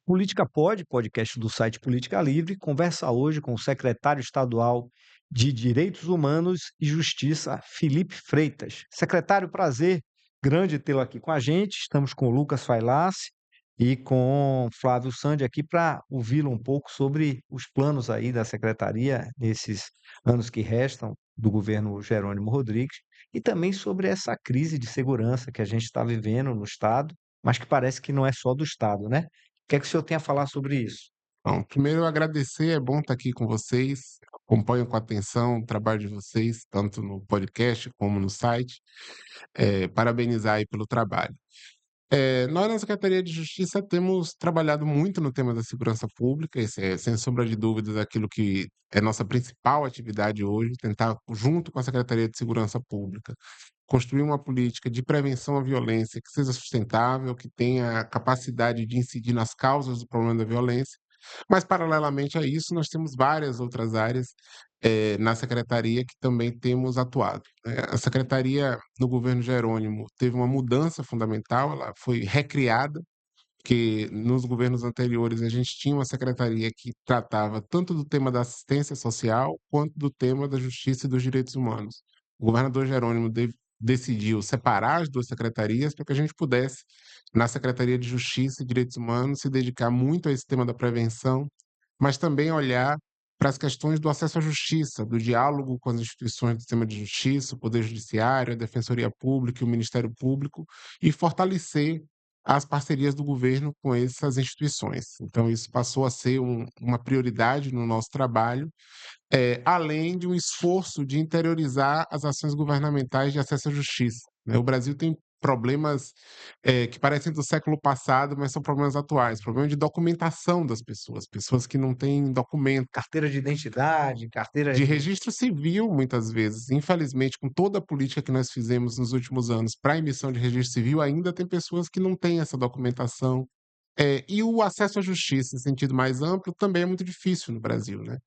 Política Pode, podcast do site Política Livre, conversa hoje com o secretário estadual de Direitos Humanos e Justiça, Felipe Freitas. Secretário, prazer grande tê-lo aqui com a gente. Estamos com o Lucas Failassi e com Flávio Sandi aqui para ouvi-lo um pouco sobre os planos aí da secretaria nesses anos que restam do governo Jerônimo Rodrigues e também sobre essa crise de segurança que a gente está vivendo no Estado, mas que parece que não é só do Estado, né? O que é que o senhor tem a falar sobre isso? Bom, primeiro eu agradecer, é bom estar aqui com vocês. Acompanho com atenção o trabalho de vocês, tanto no podcast como no site. Parabenizar aí pelo trabalho. Nós na Secretaria de Justiça temos trabalhado muito no tema da segurança pública, esse é, sem sombra de dúvidas, aquilo que é nossa principal atividade hoje, tentar, junto com a Secretaria de Segurança Pública, construir uma política de prevenção à violência que seja sustentável, que tenha capacidade de incidir nas causas do problema da violência. Mas, paralelamente a isso, nós temos várias outras áreas na secretaria que também temos atuado, né. A secretaria, no governo Jerônimo, teve uma mudança fundamental, ela foi recriada, porque nos governos anteriores a gente tinha uma secretaria que tratava tanto do tema da assistência social, quanto do tema da justiça e dos direitos humanos. O governador Jerônimo decidiu separar as 2 secretarias para que a gente pudesse, na Secretaria de Justiça e Direitos Humanos, se dedicar muito a esse tema da prevenção, mas também olhar para as questões do acesso à justiça, do diálogo com as instituições do sistema de justiça, o Poder Judiciário, a Defensoria Pública e o Ministério Público, e fortalecer as parcerias do governo com essas instituições. Então, isso passou a ser uma prioridade no nosso trabalho, além de um esforço de interiorizar as ações governamentais de acesso à justiça, né. O Brasil tem problemas, que parecem do século passado, mas são problemas atuais, problema de documentação das pessoas, pessoas que não têm documento. Carteira de identidade, carteira De de. registro civil, muitas vezes. Infelizmente, com toda a política que nós fizemos nos últimos anos para a emissão de registro civil, ainda tem pessoas que não têm essa documentação. E o acesso à justiça, em sentido mais amplo, também é muito difícil no Brasil, né.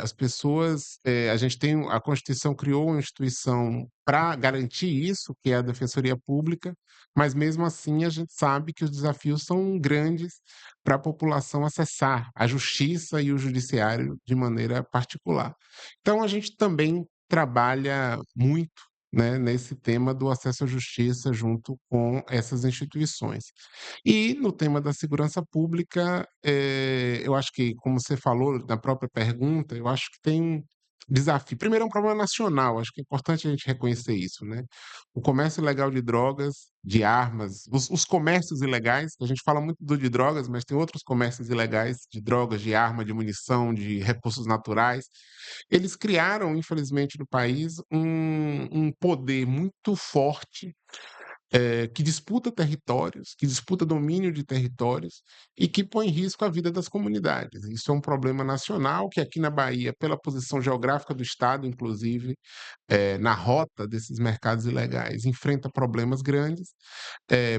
As pessoas, a gente tem a Constituição criou uma instituição para garantir isso, que é a Defensoria Pública, mas mesmo assim a gente sabe que os desafios são grandes para a população acessar a justiça e o judiciário de maneira particular. Então a gente também trabalha muito, né, nesse tema do acesso à justiça junto com essas instituições. E no tema da segurança pública, eu acho que, como você falou na própria pergunta, eu acho que tem um desafio. Primeiro, é um problema nacional, acho que é importante a gente reconhecer isso, né. O comércio ilegal de drogas, de armas, os comércios ilegais, a gente fala muito do de drogas, mas tem outros comércios ilegais de drogas, de arma, de munição, de recursos naturais. Eles criaram, infelizmente, no país um poder muito forte, que disputa territórios, que disputa domínio de territórios e que põe em risco a vida das comunidades. Isso é um problema nacional que aqui na Bahia, pela posição geográfica do estado, inclusive, na rota desses mercados ilegais, enfrenta problemas grandes.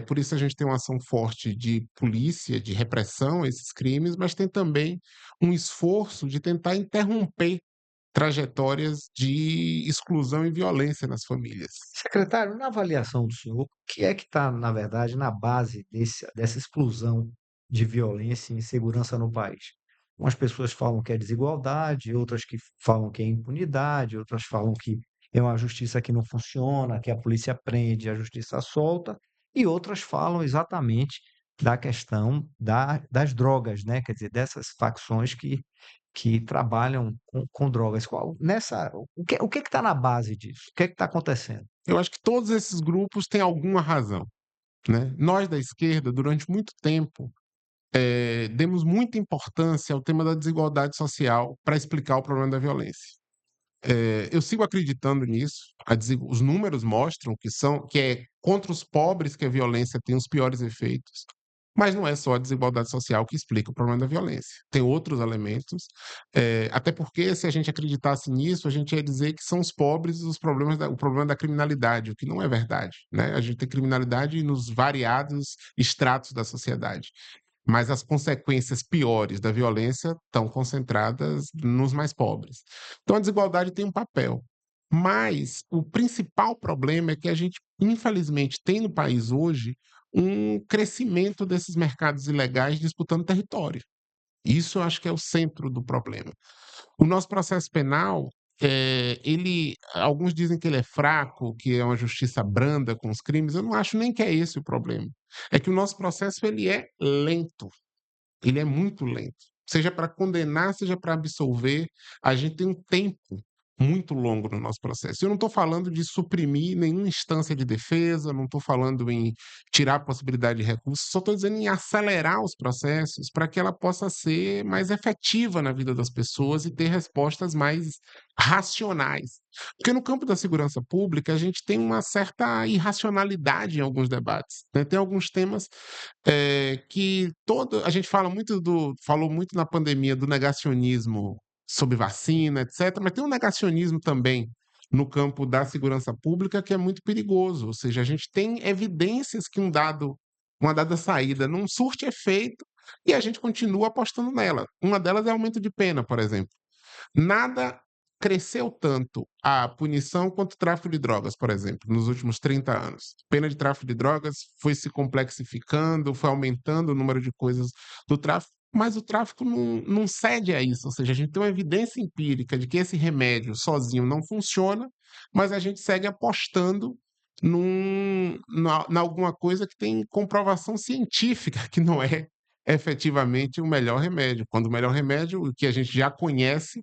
Por isso a gente tem uma ação forte de polícia, de repressão a esses crimes, mas tem também um esforço de tentar interromper trajetórias de exclusão e violência nas famílias. Secretário, na avaliação do senhor, o que é que está, na verdade, na base dessa explosão de violência e insegurança no país? Umas pessoas falam que é desigualdade, outras que falam que é impunidade, outras falam que é uma justiça que não funciona, que a polícia prende, a justiça solta, e outras falam exatamente da questão das drogas, né? Quer dizer, dessas facções que trabalham com drogas. O que está na base disso? O que é que está acontecendo? Eu acho que todos esses grupos têm alguma razão, né. Nós da esquerda, durante muito tempo, demos muita importância ao tema da desigualdade social para explicar o problema da violência. Eu sigo acreditando nisso, os números mostram que é contra os pobres que a violência tem os piores efeitos, mas não é só a desigualdade social que explica o problema da violência. Tem outros elementos, até porque se a gente acreditasse nisso, a gente ia dizer que são os pobres o problema da criminalidade, o que não é verdade, né. A gente tem criminalidade nos variados estratos da sociedade, mas as consequências piores da violência estão concentradas nos mais pobres. Então a desigualdade tem um papel. Mas o principal problema é que a gente, infelizmente, tem no país hoje um crescimento desses mercados ilegais disputando território. Isso eu acho que é o centro do problema. O nosso processo penal, ele alguns dizem que ele é fraco, que é uma justiça branda com os crimes, eu não acho nem que é esse o problema. É que o nosso processo ele é lento. Ele é muito lento. Seja para condenar, seja para absolver, a gente tem um tempo muito longo no nosso processo. Eu não estou falando de suprimir nenhuma instância de defesa, não estou falando em tirar a possibilidade de recurso, só estou dizendo em acelerar os processos para que ela possa ser mais efetiva na vida das pessoas e ter respostas mais racionais. Porque no campo da segurança pública, a gente tem uma certa irracionalidade em alguns debates, né? Tem alguns temas que todo a gente falou muito na pandemia do negacionismo sobre vacina, etc, mas tem um negacionismo também no campo da segurança pública que é muito perigoso, ou seja, a gente tem evidências que uma dada saída não surte efeito e a gente continua apostando nela. Uma delas é aumento de pena, por exemplo. Nada cresceu tanto a punição quanto o tráfico de drogas, por exemplo, nos últimos 30 anos. Pena de tráfico de drogas foi se complexificando, foi aumentando o número de coisas do tráfico, mas o tráfico não cede a isso. Ou seja, a gente tem uma evidência empírica de que esse remédio sozinho não funciona, mas a gente segue apostando na alguma coisa que tem comprovação científica que não é efetivamente o melhor remédio. Quando o melhor remédio, o que a gente já conhece,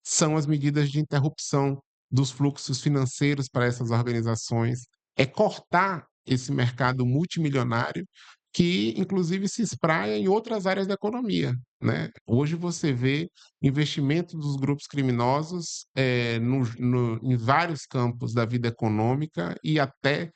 são as medidas de interrupção dos fluxos financeiros para essas organizações, é cortar esse mercado multimilionário que, inclusive, se espraia em outras áreas da economia, né? Hoje você vê investimento dos grupos criminosos em vários campos da vida econômica e até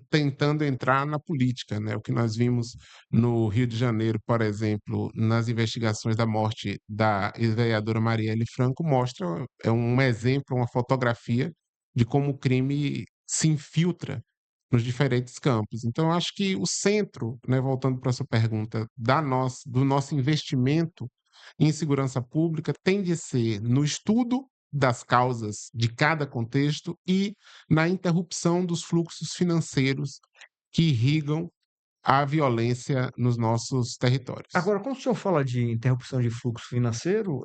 tentando entrar na política, né? O que nós vimos no Rio de Janeiro, por exemplo, nas investigações da morte da ex-vereadora Marielle Franco, mostra, é um exemplo, uma fotografia de como o crime se infiltra nos diferentes campos. Então, eu acho que o centro, né, voltando para a sua pergunta, do nosso investimento em segurança pública tem de ser no estudo das causas de cada contexto e na interrupção dos fluxos financeiros que irrigam a violência nos nossos territórios. Agora, quando o senhor fala de interrupção de fluxo financeiro,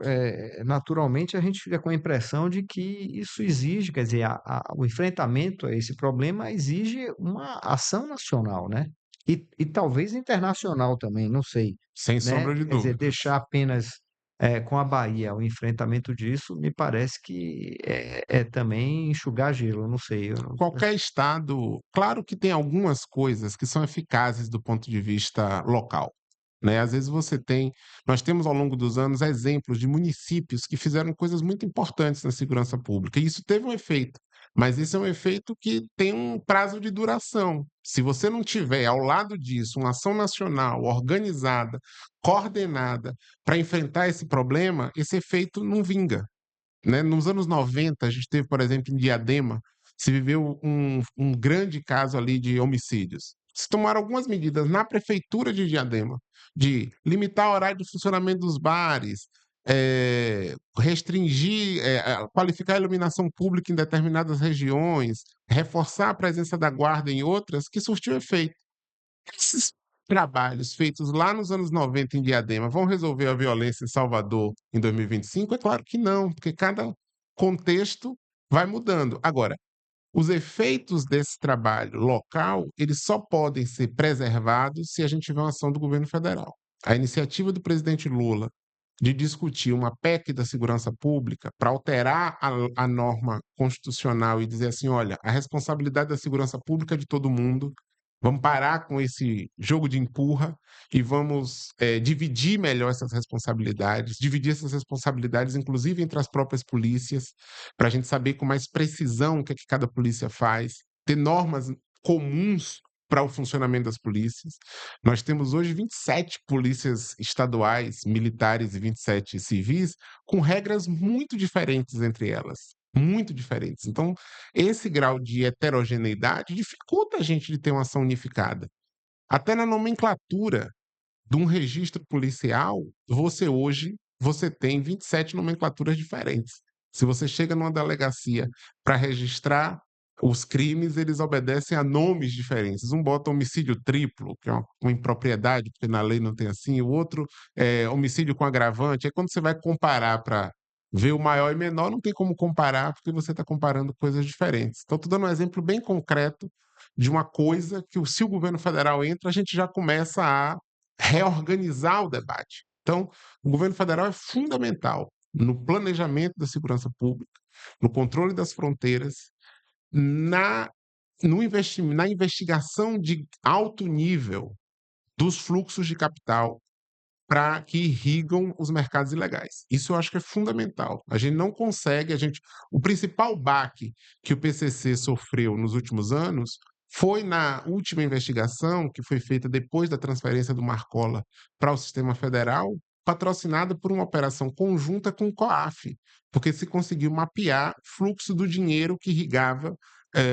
naturalmente a gente fica com a impressão de que isso exige, quer dizer, o enfrentamento a esse problema exige uma ação nacional, né? E talvez internacional também, não sei, Sem né? sombra de Quer dizer, dúvidas. deixar apenas com a Bahia o enfrentamento disso, me parece que é também enxugar gelo, eu não sei. Eu não- Qualquer estado, claro que tem algumas coisas que são eficazes do ponto de vista local, né? Às vezes nós temos ao longo dos anos exemplos de municípios que fizeram coisas muito importantes na segurança pública, e isso teve um efeito, mas esse é um efeito que tem um prazo de duração. Se você não tiver ao lado disso uma ação nacional organizada, coordenada para enfrentar esse problema, esse efeito não vinga, né? Nos anos 90, a gente teve, por exemplo, em Diadema, se viveu um grande caso ali de homicídios. Se tomaram algumas medidas na prefeitura de Diadema, de limitar o horário de funcionamento dos bares, restringir, qualificar a iluminação pública em determinadas regiões, reforçar a presença da guarda em outras, que surtiu efeito. Esses trabalhos feitos lá nos anos 90 em Diadema vão resolver a violência em Salvador em 2025? É claro que não, porque cada contexto vai mudando. Agora, os efeitos desse trabalho local, eles só podem ser preservados se a gente tiver uma ação do governo federal. A iniciativa do presidente Lula de discutir uma PEC da segurança pública para alterar a norma constitucional e dizer assim, olha, a responsabilidade da segurança pública é de todo mundo, vamos parar com esse jogo de empurra e vamos dividir essas responsabilidades, inclusive entre as próprias polícias, para a gente saber com mais precisão o que é que cada polícia faz, ter normas comuns para o funcionamento das polícias. Nós temos hoje 27 polícias estaduais, militares e 27 civis, com regras muito diferentes entre elas. Muito diferentes. Então, esse grau de heterogeneidade dificulta a gente de ter uma ação unificada. Até na nomenclatura de um registro policial, você tem 27 nomenclaturas diferentes. Se você chega numa delegacia para registrar os crimes, eles obedecem a nomes diferentes. Um bota homicídio triplo, que é uma impropriedade, porque na lei não tem assim, o outro é homicídio com agravante. Aí quando você vai comparar para ver o maior e menor, não tem como comparar, porque você está comparando coisas diferentes. Então, estou dando um exemplo bem concreto de uma coisa que, se o governo federal entra, a gente já começa a reorganizar o debate. Então, o governo federal é fundamental no planejamento da segurança pública, no controle das fronteiras, na, na investigação de alto nível dos fluxos de capital para que irrigam os mercados ilegais. Isso eu acho que é fundamental. A gente não consegue, o principal baque que o PCC sofreu nos últimos anos foi na última investigação, que foi feita depois da transferência do Marcola para o sistema federal, patrocinada por uma operação conjunta com o COAF, porque se conseguiu mapear fluxo do dinheiro que irrigava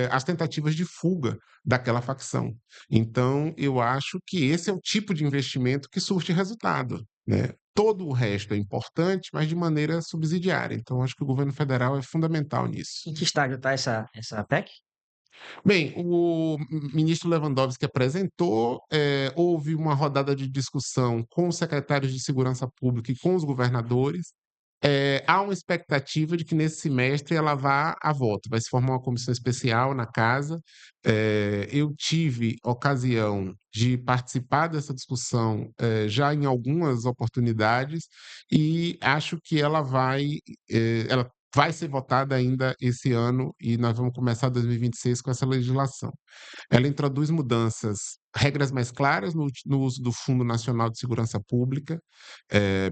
as tentativas de fuga daquela facção. Então, eu acho que esse é o tipo de investimento que surte resultado, né? Todo o resto é importante, mas de maneira subsidiária. Então, acho que o governo federal é fundamental nisso. Em que estágio está essa PEC? Bem, o ministro Lewandowski apresentou, houve uma rodada de discussão com os secretários de Segurança Pública e com os governadores. Há uma expectativa de que nesse semestre ela vá a voto. Vai se formar uma comissão especial na casa. Eu tive ocasião de participar dessa discussão já em algumas oportunidades e acho que ela vai ser votada ainda esse ano e nós vamos começar 2026 com essa legislação. Ela introduz mudanças, regras mais claras no uso do Fundo Nacional de Segurança Pública,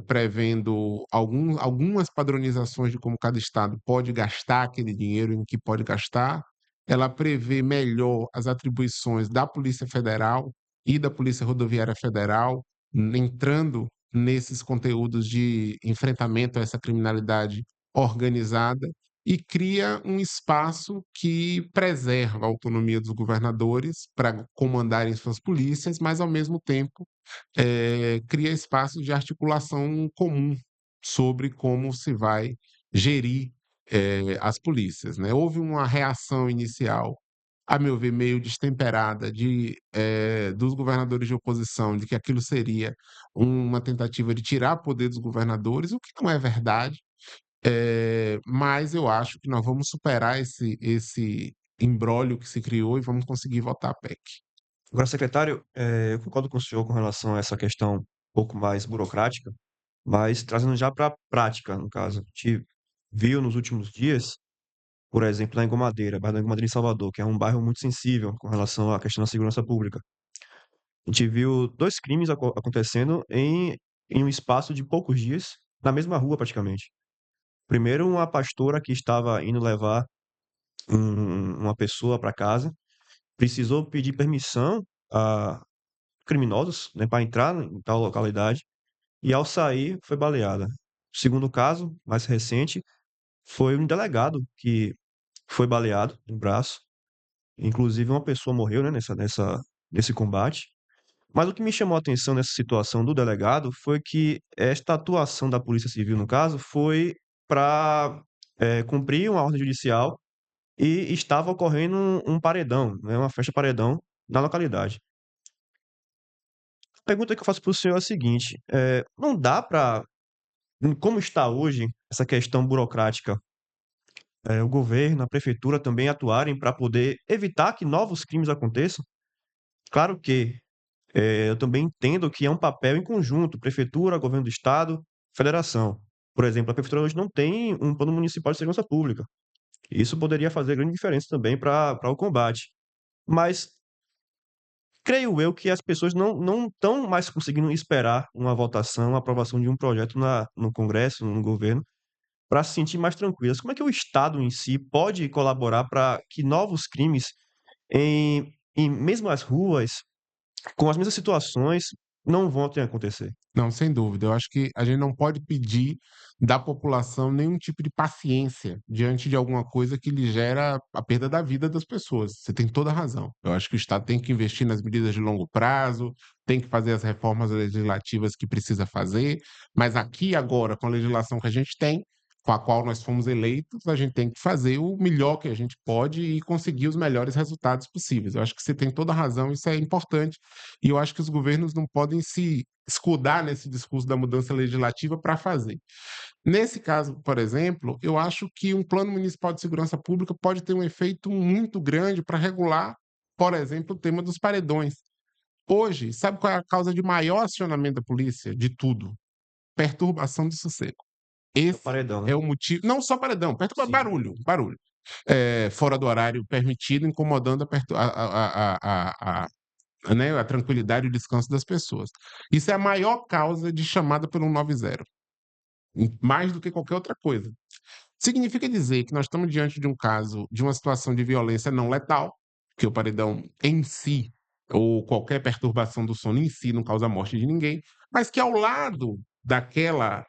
prevendo algumas padronizações de como cada estado pode gastar aquele dinheiro, em que pode gastar. Ela prevê melhor as atribuições da Polícia Federal e da Polícia Rodoviária Federal, entrando nesses conteúdos de enfrentamento a essa criminalidade organizada e cria um espaço que preserva a autonomia dos governadores para comandarem suas polícias, mas, ao mesmo tempo, cria espaço de articulação comum sobre como se vai gerir as polícias, né? Houve uma reação inicial, a meu ver, meio destemperada dos governadores de oposição, de que aquilo seria uma tentativa de tirar poder dos governadores, o que não é verdade. Mas eu acho que nós vamos superar esse imbróglio que se criou e vamos conseguir votar a PEC. Agora, secretário, eu concordo com o senhor com relação a essa questão um pouco mais burocrática, mas trazendo já para a prática, no caso. A gente viu nos últimos dias, por exemplo, na Engomadeira, bairro da Engomadeira em Salvador, que é um bairro muito sensível com relação à questão da segurança pública. A gente viu dois crimes acontecendo em um espaço de poucos dias, na mesma rua praticamente. Primeiro, uma pastora que estava indo levar uma pessoa para casa, precisou pedir permissão a criminosos, né, para entrar em tal localidade, e ao sair foi baleada. O segundo caso, mais recente, foi um delegado que foi baleado no braço. Inclusive, uma pessoa morreu, né, nesse combate. Mas o que me chamou a atenção nessa situação do delegado foi que esta atuação da Polícia Civil, no caso, foi para cumprir uma ordem judicial e estava ocorrendo um paredão, né, uma festa paredão na localidade. A pergunta que eu faço para o senhor é a seguinte: não dá para, como está hoje essa questão burocrática, o governo, a prefeitura também atuarem para poder evitar que novos crimes aconteçam? Claro que eu também entendo que é um papel em conjunto, prefeitura, governo do estado, federação. Por exemplo, a prefeitura hoje não tem um plano municipal de segurança pública. Isso poderia fazer grande diferença também para o combate. Mas creio eu que as pessoas não estão mais conseguindo esperar uma votação, uma aprovação de um projeto no Congresso, no governo, para se sentir mais tranquilas. Como é que o Estado em si pode colaborar para que novos crimes em mesmas ruas, com as mesmas situações, não voltem a acontecer? Não, sem dúvida. Eu acho que a gente não pode pedir da população nenhum tipo de paciência diante de alguma coisa que lhe gera a perda da vida das pessoas. Você tem toda a razão. Eu acho que o Estado tem que investir nas medidas de longo prazo, tem que fazer as reformas legislativas que precisa fazer, mas aqui agora, com a legislação que a gente tem, com a qual nós fomos eleitos, a gente tem que fazer o melhor que a gente pode e conseguir os melhores resultados possíveis. Eu acho que você tem toda a razão, isso é importante, e eu acho que os governos não podem se escudar nesse discurso da mudança legislativa para fazer. Nesse caso, por exemplo, eu acho que um plano municipal de segurança pública pode ter um efeito muito grande para regular, por exemplo, o tema dos paredões. Hoje, sabe qual é a causa de maior acionamento da polícia? De tudo: perturbação de sossego. É o Esse paredão, né? é o motivo. Não só paredão, Sim. barulho, barulho. Fora do horário permitido, incomodando né, a tranquilidade e o descanso das pessoas. Isso é a maior causa de chamada pelo 90, mais do que qualquer outra coisa. Significa dizer que nós estamos diante de um caso, de uma situação de violência não letal, que o paredão em si, ou qualquer perturbação do sono em si, não causa a morte de ninguém, mas que ao lado daquela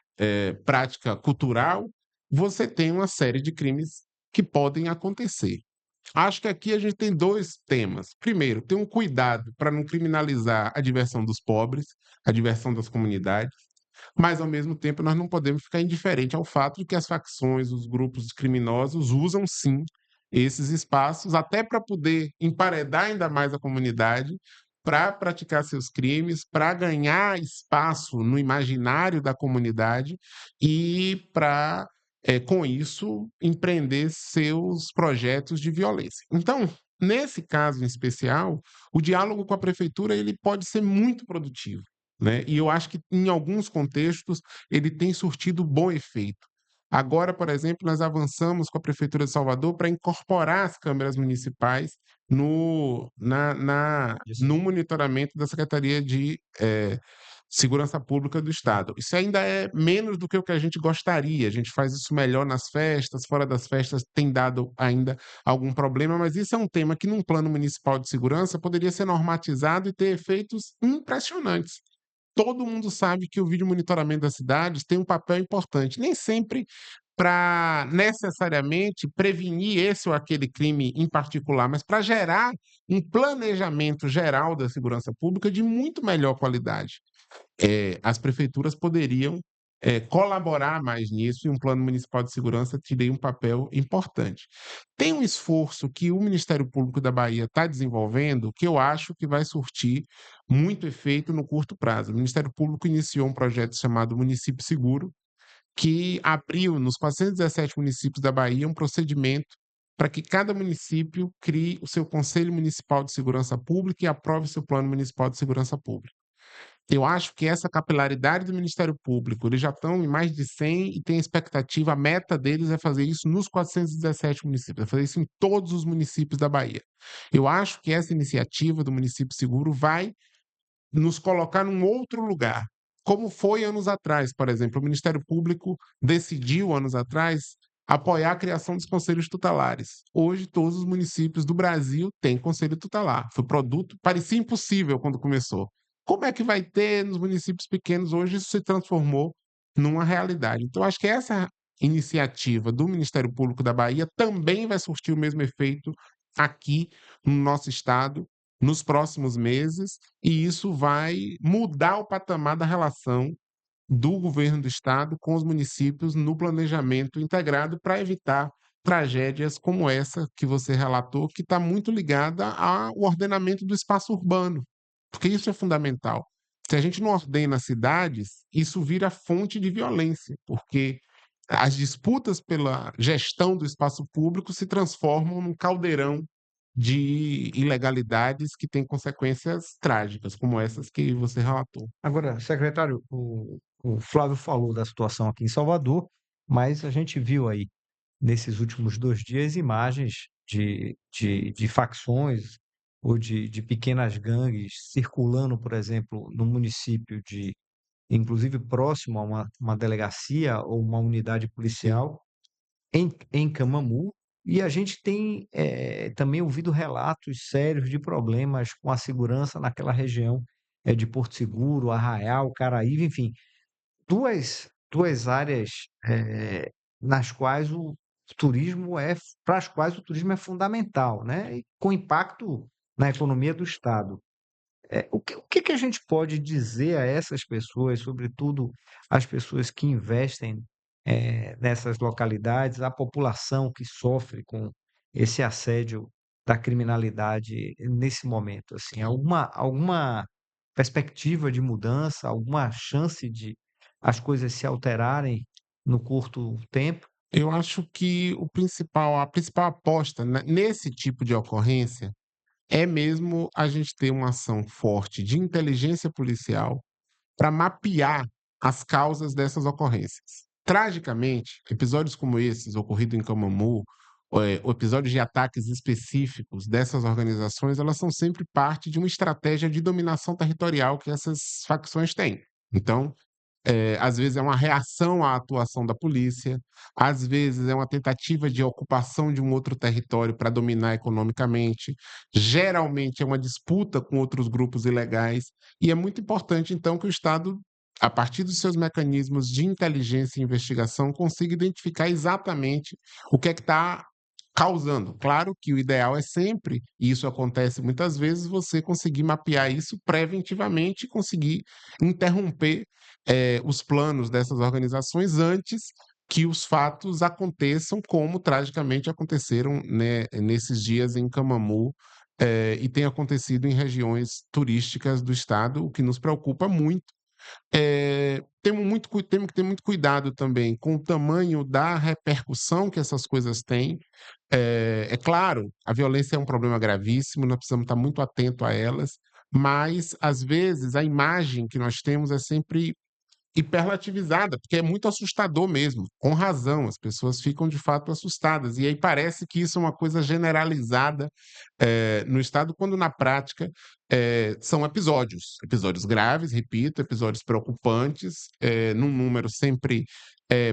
prática cultural, você tem uma série de crimes que podem acontecer. Acho que aqui a gente tem dois temas. Primeiro, ter um cuidado para não criminalizar a diversão dos pobres, a diversão das comunidades, mas ao mesmo tempo nós não podemos ficar indiferente ao fato de que as facções, os grupos criminosos usam sim esses espaços até para poder emparedar ainda mais a comunidade, para praticar seus crimes, para ganhar espaço no imaginário da comunidade e para, com isso, empreender seus projetos de violência. Então, nesse caso em especial, o diálogo com a prefeitura ele pode ser muito produtivo, né? E eu acho que em alguns contextos ele tem surtido bom efeito. Agora, por exemplo, nós avançamos com a Prefeitura de Salvador para incorporar as câmeras municipais no Isso. monitoramento da Secretaria de Segurança Pública do Estado. Isso ainda é menos do que o que a gente gostaria. A gente faz isso melhor nas festas, fora das festas tem dado ainda algum problema, mas isso é um tema que, num plano municipal de segurança, poderia ser normatizado e ter efeitos impressionantes. Todo mundo sabe que o vídeo monitoramento das cidades tem um papel importante, nem sempre para necessariamente prevenir esse ou aquele crime em particular, mas para gerar um planejamento geral da segurança pública de muito melhor qualidade. As prefeituras poderiam colaborar mais nisso e um plano municipal de segurança teria um papel importante. Tem um esforço que o Ministério Público da Bahia está desenvolvendo que eu acho que vai surtir muito efeito no curto prazo. O Ministério Público iniciou um projeto chamado Município Seguro, que abriu nos 417 municípios da Bahia um procedimento para que cada município crie o seu Conselho Municipal de Segurança Pública e aprove o seu Plano Municipal de Segurança Pública. Eu acho que essa capilaridade do Ministério Público, eles já estão em mais de 100 e tem a expectativa, a meta deles é fazer isso nos 417 municípios, é fazer isso em todos os municípios da Bahia. Eu acho que essa iniciativa do Município Seguro vai nos colocar num outro lugar, como foi anos atrás, por exemplo. O Ministério Público decidiu, anos atrás, apoiar a criação dos conselhos tutelares. Hoje, todos os municípios do Brasil têm conselho tutelar. Foi produto, parecia impossível quando começou. Como é que vai ter nos municípios pequenos? Hoje isso se transformou numa realidade. Então, acho que essa iniciativa do Ministério Público da Bahia também vai surtir o mesmo efeito aqui no nosso estado nos próximos meses, e isso vai mudar o patamar da relação do governo do estado com os municípios no planejamento integrado para evitar tragédias como essa que você relatou, que está muito ligada ao ordenamento do espaço urbano, porque isso é fundamental. Se a gente não ordena as cidades, isso vira fonte de violência, porque as disputas pela gestão do espaço público se transformam num caldeirão de ilegalidades que têm consequências trágicas, como essas que você relatou. Agora, secretário, o Flávio falou da situação aqui em Salvador, mas a gente viu aí, nesses últimos 2 dias, imagens de facções ou de pequenas gangues circulando, por exemplo, no município inclusive próximo a uma delegacia ou uma unidade Sim. policial, em Camamu, e a gente tem também ouvido relatos sérios de problemas com a segurança naquela região de Porto Seguro, Arraial, Caraíva, enfim, duas áreas nas quais o turismo para as quais o turismo é fundamental, né? E com impacto na economia do estado. O que a gente pode dizer a essas pessoas, sobretudo as pessoas que investem nessas localidades, a população que sofre com esse assédio da criminalidade nesse momento, assim? Alguma perspectiva de mudança, alguma chance de as coisas se alterarem no curto tempo? Eu acho que a principal aposta nesse tipo de ocorrência é mesmo a gente ter uma ação forte de inteligência policial para mapear as causas dessas ocorrências. Tragicamente, episódios como esses, ocorrido em Camamu, ou episódios de ataques específicos dessas organizações, elas são sempre parte de uma estratégia de dominação territorial que essas facções têm. Então, às vezes é uma reação à atuação da polícia, às vezes é uma tentativa de ocupação de um outro território para dominar economicamente, geralmente é uma disputa com outros grupos ilegais, e é muito importante, então, que o Estado, a partir dos seus mecanismos de inteligência e investigação, consiga identificar exatamente o que é que está causando. Claro que o ideal é sempre, e isso acontece muitas vezes, você conseguir mapear isso preventivamente e conseguir interromper os planos dessas organizações antes que os fatos aconteçam, como tragicamente aconteceram, né, nesses dias em Camamu, e tem acontecido em regiões turísticas do estado, o que nos preocupa muito. Temos que ter muito cuidado também com o tamanho da repercussão que essas coisas têm. É claro, a violência é um problema gravíssimo, nós precisamos estar muito atento a elas, mas às vezes a imagem que nós temos é sempre hiperlativizada, porque é muito assustador mesmo, com razão, as pessoas ficam de fato assustadas. E aí parece que isso é uma coisa generalizada no Estado, quando na prática são episódios graves, repito, episódios preocupantes, num número sempre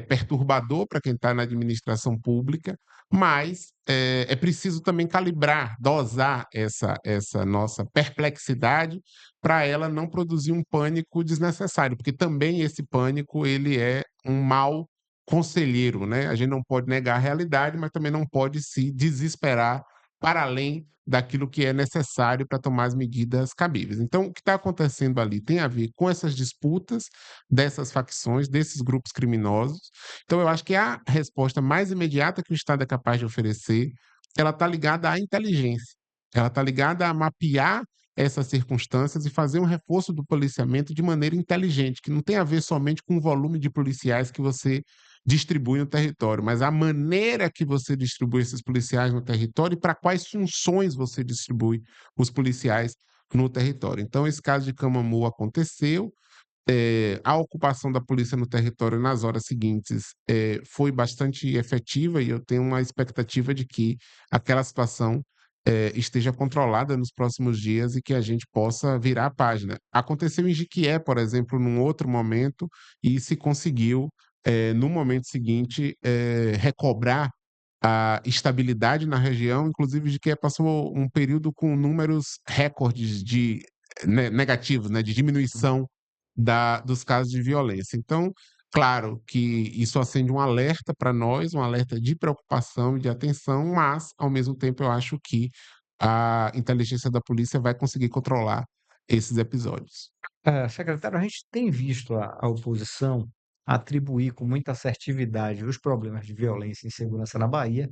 perturbador para quem está na administração pública, mas é preciso também calibrar, dosar essa nossa perplexidade para ela não produzir um pânico desnecessário, porque também esse pânico ele é um mau conselheiro, né? A gente não pode negar a realidade, mas também não pode se desesperar para além daquilo que é necessário para tomar as medidas cabíveis. Então, o que está acontecendo ali tem a ver com essas disputas dessas facções, desses grupos criminosos. Então, eu acho que a resposta mais imediata que o Estado é capaz de oferecer, ela está ligada à inteligência. Ela está ligada a mapear essas circunstâncias e fazer um reforço do policiamento de maneira inteligente, que não tem a ver somente com o volume de policiais que você distribui no território, mas a maneira que você distribui esses policiais no território e para quais funções você distribui os policiais no território. Então, esse caso de Camamu aconteceu, a ocupação da polícia no território nas horas seguintes foi bastante efetiva e eu tenho uma expectativa de que aquela situação esteja controlada nos próximos dias e que a gente possa virar a página. Aconteceu em Jequié, por exemplo, num outro momento, e se conseguiu, no momento seguinte, recobrar a estabilidade na região, inclusive Jequié passou um período com números recordes de negativos, né, de diminuição dos casos de violência. Então, claro que isso acende um alerta para nós, um alerta de preocupação e de atenção, mas, ao mesmo tempo, eu acho que a inteligência da polícia vai conseguir controlar esses episódios. Secretário, a gente tem visto a oposição atribuir com muita assertividade os problemas de violência e insegurança na Bahia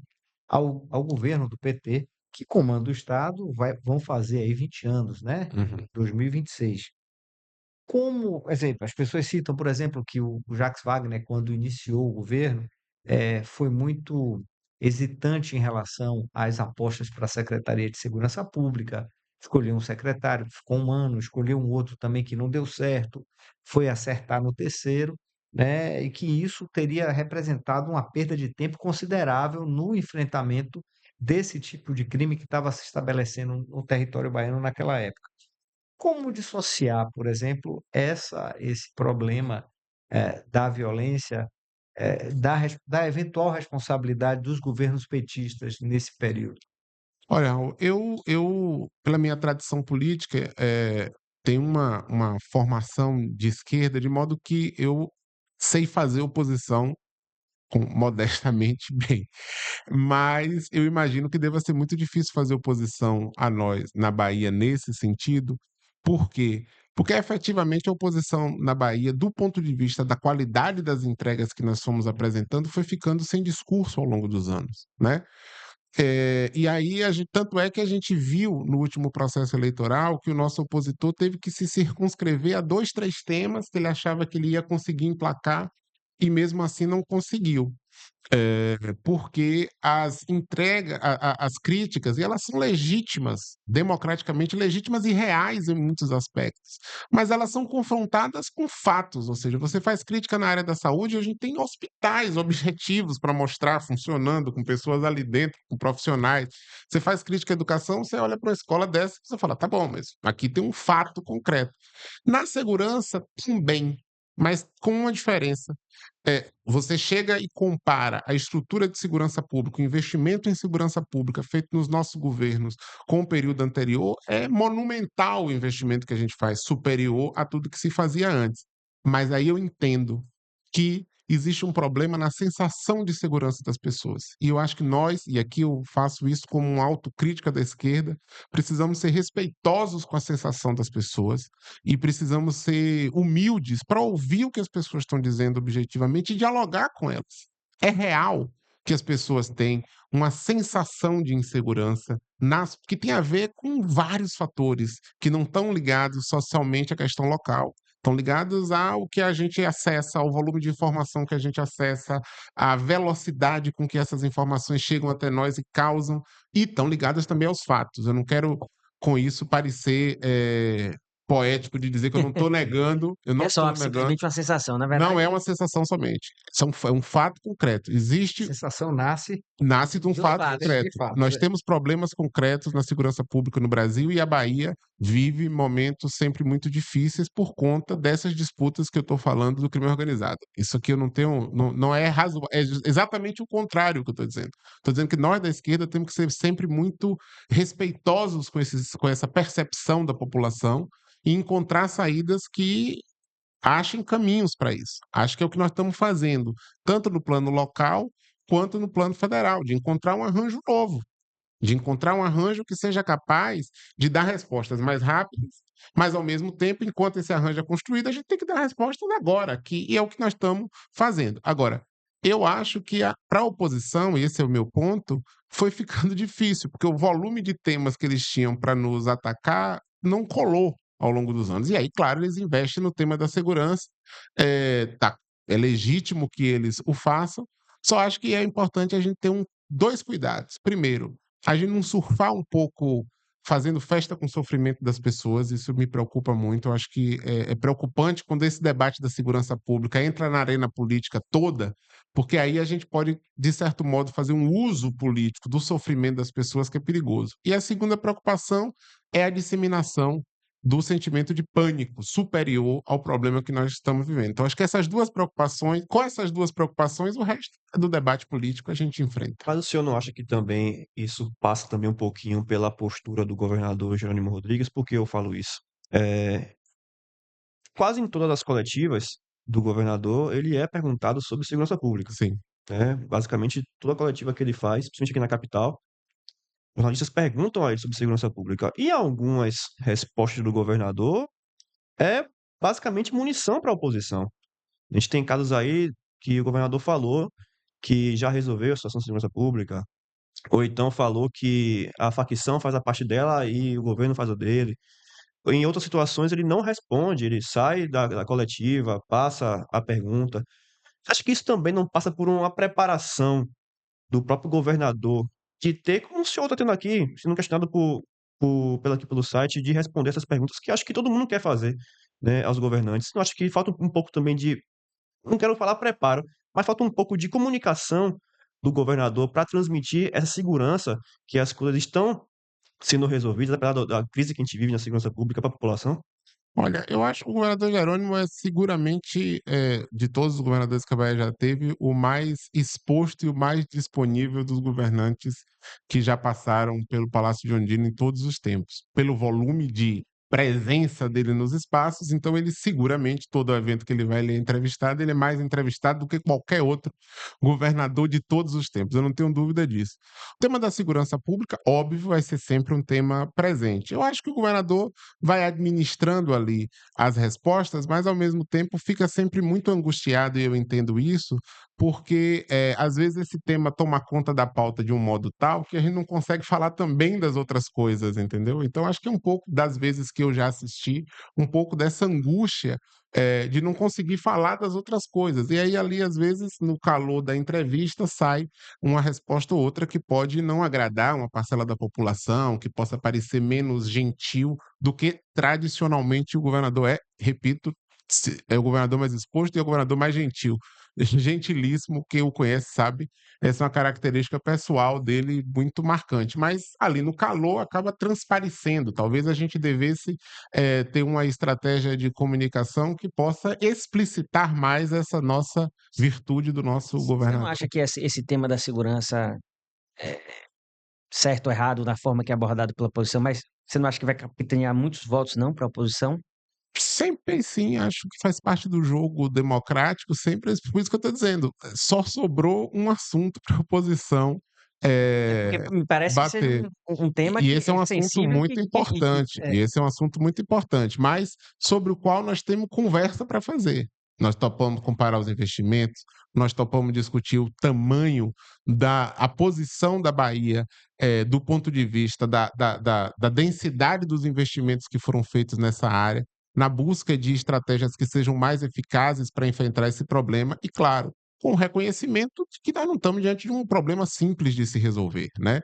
ao governo do PT, que comanda o Estado, vão fazer aí 20 anos, né? Uhum. 2026. Como, exemplo, as pessoas citam, por exemplo, que o Jacques Wagner, quando iniciou o governo, foi muito hesitante em relação às apostas para a Secretaria de Segurança Pública. Escolheu um secretário, ficou um ano, escolheu um outro também que não deu certo, foi acertar no terceiro, né? E que isso teria representado uma perda de tempo considerável no enfrentamento desse tipo de crime que estava se estabelecendo no território baiano naquela época. Como dissociar, por exemplo, esse problema, da violência, da eventual responsabilidade dos governos petistas nesse período? Olha, pela minha tradição política, tenho uma formação de esquerda, de modo que eu sei fazer oposição modestamente bem. Mas eu imagino que deva ser muito difícil fazer oposição a nós na Bahia nesse sentido, Por quê? Porque efetivamente a oposição na Bahia, do ponto de vista da qualidade das entregas que nós fomos apresentando, foi ficando sem discurso ao longo dos anos, né? E aí, tanto é que a gente viu no último processo eleitoral que o nosso opositor teve que se circunscrever a dois, três temas que ele achava que ele ia conseguir emplacar e mesmo assim não conseguiu. Porque as críticas, e elas são legítimas, democraticamente legítimas e reais em muitos aspectos, mas elas são confrontadas com fatos, ou seja, você faz crítica na área da saúde, a gente tem hospitais objetivos para mostrar funcionando, com pessoas ali dentro, com profissionais. Você faz crítica à educação, você olha para uma escola dessa e você fala, tá bom, mas aqui tem um fato concreto. Na segurança, também, mas com uma diferença. Você chega e compara a estrutura de segurança pública, o investimento em segurança pública feito nos nossos governos com o período anterior, é monumental o investimento que a gente faz, superior a tudo que se fazia antes. Mas aí eu entendo que existe um problema na sensação de segurança das pessoas. E eu acho que nós, e aqui eu faço isso como uma autocrítica da esquerda, precisamos ser respeitosos com a sensação das pessoas e precisamos ser humildes para ouvir o que as pessoas estão dizendo objetivamente e dialogar com elas. É real que as pessoas têm uma sensação de insegurança que tem a ver com vários fatores que não estão ligados socialmente à questão local. Estão ligados ao que a gente acessa, ao volume de informação que a gente acessa, à velocidade com que essas informações chegam até nós e causam, e estão ligadas também aos fatos. Eu não quero, com isso, parecer poético de dizer que eu não estou negando, eu não É só estou negando. simplesmente uma sensação, na Não verdade, é uma sensação somente. É um fato concreto. A sensação Nasce de um dos fato fatos. de concreto. fatos. Nós temos problemas concretos na segurança pública no Brasil e a Bahia vive momentos sempre muito difíceis por conta dessas disputas que eu estou falando do crime organizado. Isso aqui eu não tenho, não é razoável, é exatamente o contrário que eu estou dizendo. Estou dizendo que nós da esquerda temos que ser sempre muito respeitosos com essa percepção da população e encontrar saídas que achem caminhos para isso. Acho que é o que nós estamos fazendo, tanto no plano local quanto no plano federal, de encontrar um arranjo novo, de encontrar um arranjo que seja capaz de dar respostas mais rápidas, mas ao mesmo tempo, enquanto esse arranjo é construído, a gente tem que dar respostas agora, e é o que nós estamos fazendo. Agora, eu acho que para a oposição, e esse é o meu ponto, foi ficando difícil, porque o volume de temas que eles tinham para nos atacar não colou ao longo dos anos. E aí, claro, eles investem no tema da segurança, tá, é legítimo que eles o façam, só acho que é importante a gente ter dois cuidados. Primeiro, a gente não surfar um pouco fazendo festa com o sofrimento das pessoas, isso me preocupa muito. Eu acho que é preocupante quando esse debate da segurança pública entra na arena política toda, porque aí a gente pode, de certo modo, fazer um uso político do sofrimento das pessoas que é perigoso. E a segunda preocupação é a disseminação do sentimento de pânico superior ao problema que nós estamos vivendo. Então, acho que com essas duas preocupações, o resto do debate político a gente enfrenta. Mas o senhor não acha que também isso passa também um pouquinho pela postura do governador Jerônimo Rodrigues? Por que eu falo isso? É, quase em todas as coletivas do governador, ele é perguntado sobre segurança pública, Sim. né? Basicamente, toda coletiva que ele faz, principalmente aqui na capital, os jornalistas perguntam a ele sobre segurança pública. E algumas respostas do governador é basicamente munição para a oposição. A gente tem casos aí que o governador falou que já resolveu a situação de segurança pública, ou então falou que a facção faz a parte dela e o governo faz a dele. Em outras situações, ele não responde, ele sai da coletiva, passa a pergunta. Você acha que isso também não passa por uma preparação do próprio governador de ter, como o senhor está tendo aqui, sendo questionado aqui pelo site, de responder essas perguntas que acho que todo mundo quer fazer, né, aos governantes? Não acho que falta um pouco também de, não quero falar preparo, mas falta um pouco de comunicação do governador para transmitir essa segurança que as coisas estão sendo resolvidas, apesar da crise que a gente vive na segurança pública para a população? Olha, eu acho que o governador Jerônimo é seguramente, de todos os governadores que a Bahia já teve, o mais exposto e o mais disponível dos governantes que já passaram pelo Palácio de Ondina em todos os tempos, pelo volume de presença dele nos espaços, então ele seguramente, todo evento que ele é entrevistado, ele é mais entrevistado do que qualquer outro governador de todos os tempos, eu não tenho dúvida disso. O tema da segurança pública, óbvio, vai ser sempre um tema presente. Eu acho que o governador vai administrando ali as respostas, mas ao mesmo tempo fica sempre muito angustiado, e eu entendo isso, porque às vezes esse tema toma conta da pauta de um modo tal que a gente não consegue falar também das outras coisas, entendeu? Então acho que é um pouco das vezes que eu já assisti, um pouco dessa angústia de não conseguir falar das outras coisas. E aí ali, às vezes, no calor da entrevista, sai uma resposta ou outra que pode não agradar uma parcela da população, que possa parecer menos gentil do que tradicionalmente o governador é. Repito, é o governador mais exposto e é o governador mais gentil. Gentilíssimo, quem o conhece sabe, essa é uma característica pessoal dele muito marcante, mas ali no calor acaba transparecendo. Talvez a gente devesse ter uma estratégia de comunicação que possa explicitar mais essa nossa virtude do nosso Você não governador. acha que esse tema da segurança, é certo ou errado na forma que é abordado pela oposição, mas você não acha que vai capitanear muitos votos não para a oposição? Sempre sim, acho que faz parte do jogo democrático, sempre por isso que eu estou dizendo, só sobrou um assunto para a oposição É porque me parece que seja bater. um tema E que esse é é um assunto sensível muito importante, mas sobre o qual nós temos conversa para fazer. Nós topamos comparar os investimentos, nós topamos discutir o tamanho a posição da Bahia, do ponto de vista da densidade dos investimentos que foram feitos nessa área, na busca de estratégias que sejam mais eficazes para enfrentar esse problema e, claro, com o reconhecimento de que nós não estamos diante de um problema simples de se resolver, né?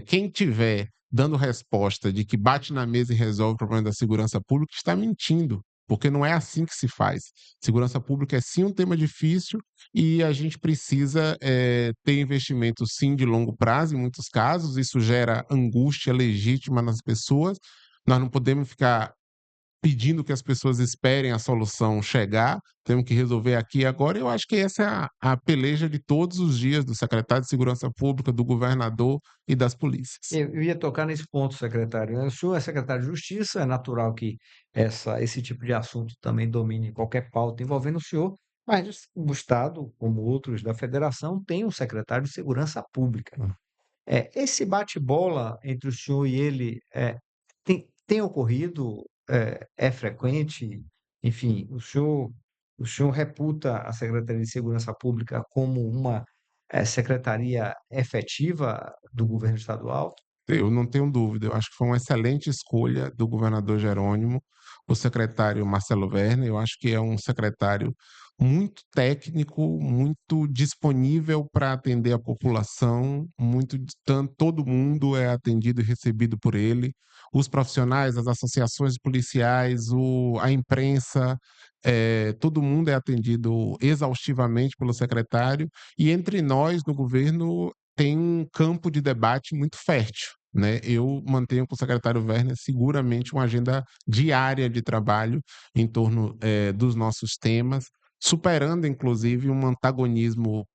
Quem tiver dando resposta de que bate na mesa e resolve o problema da segurança pública está mentindo, porque não é assim que se faz. Segurança pública é sim um tema difícil e a gente precisa ter investimento sim de longo prazo, em muitos casos, isso gera angústia legítima nas pessoas. Nós não podemos ficar pedindo que as pessoas esperem a solução chegar, temos que resolver aqui e agora. Eu acho que essa é a peleja de todos os dias do secretário de Segurança Pública, do governador e das polícias. Eu ia tocar nesse ponto, secretário, né? O senhor é secretário de Justiça, é natural que esse tipo de assunto também domine qualquer pauta envolvendo o senhor, mas o Estado, como outros da Federação, tem um secretário de Segurança Pública. Esse bate-bola entre o senhor e ele tem ocorrido, é frequente? Enfim, o senhor reputa a Secretaria de Segurança Pública como uma secretaria efetiva do governo estadual? Eu não tenho dúvida, eu acho que foi uma excelente escolha do governador Jerônimo, o secretário Marcelo Werner. Eu acho que é um secretário muito técnico, muito disponível para atender a população, todo mundo é atendido e recebido por ele, os profissionais, as associações policiais, a imprensa, todo mundo é atendido exaustivamente pelo secretário, e entre nós, no governo, tem um campo de debate muito fértil, né? Eu mantenho com o secretário Werner seguramente uma agenda diária de trabalho em torno dos nossos temas, superando inclusive um antagonismo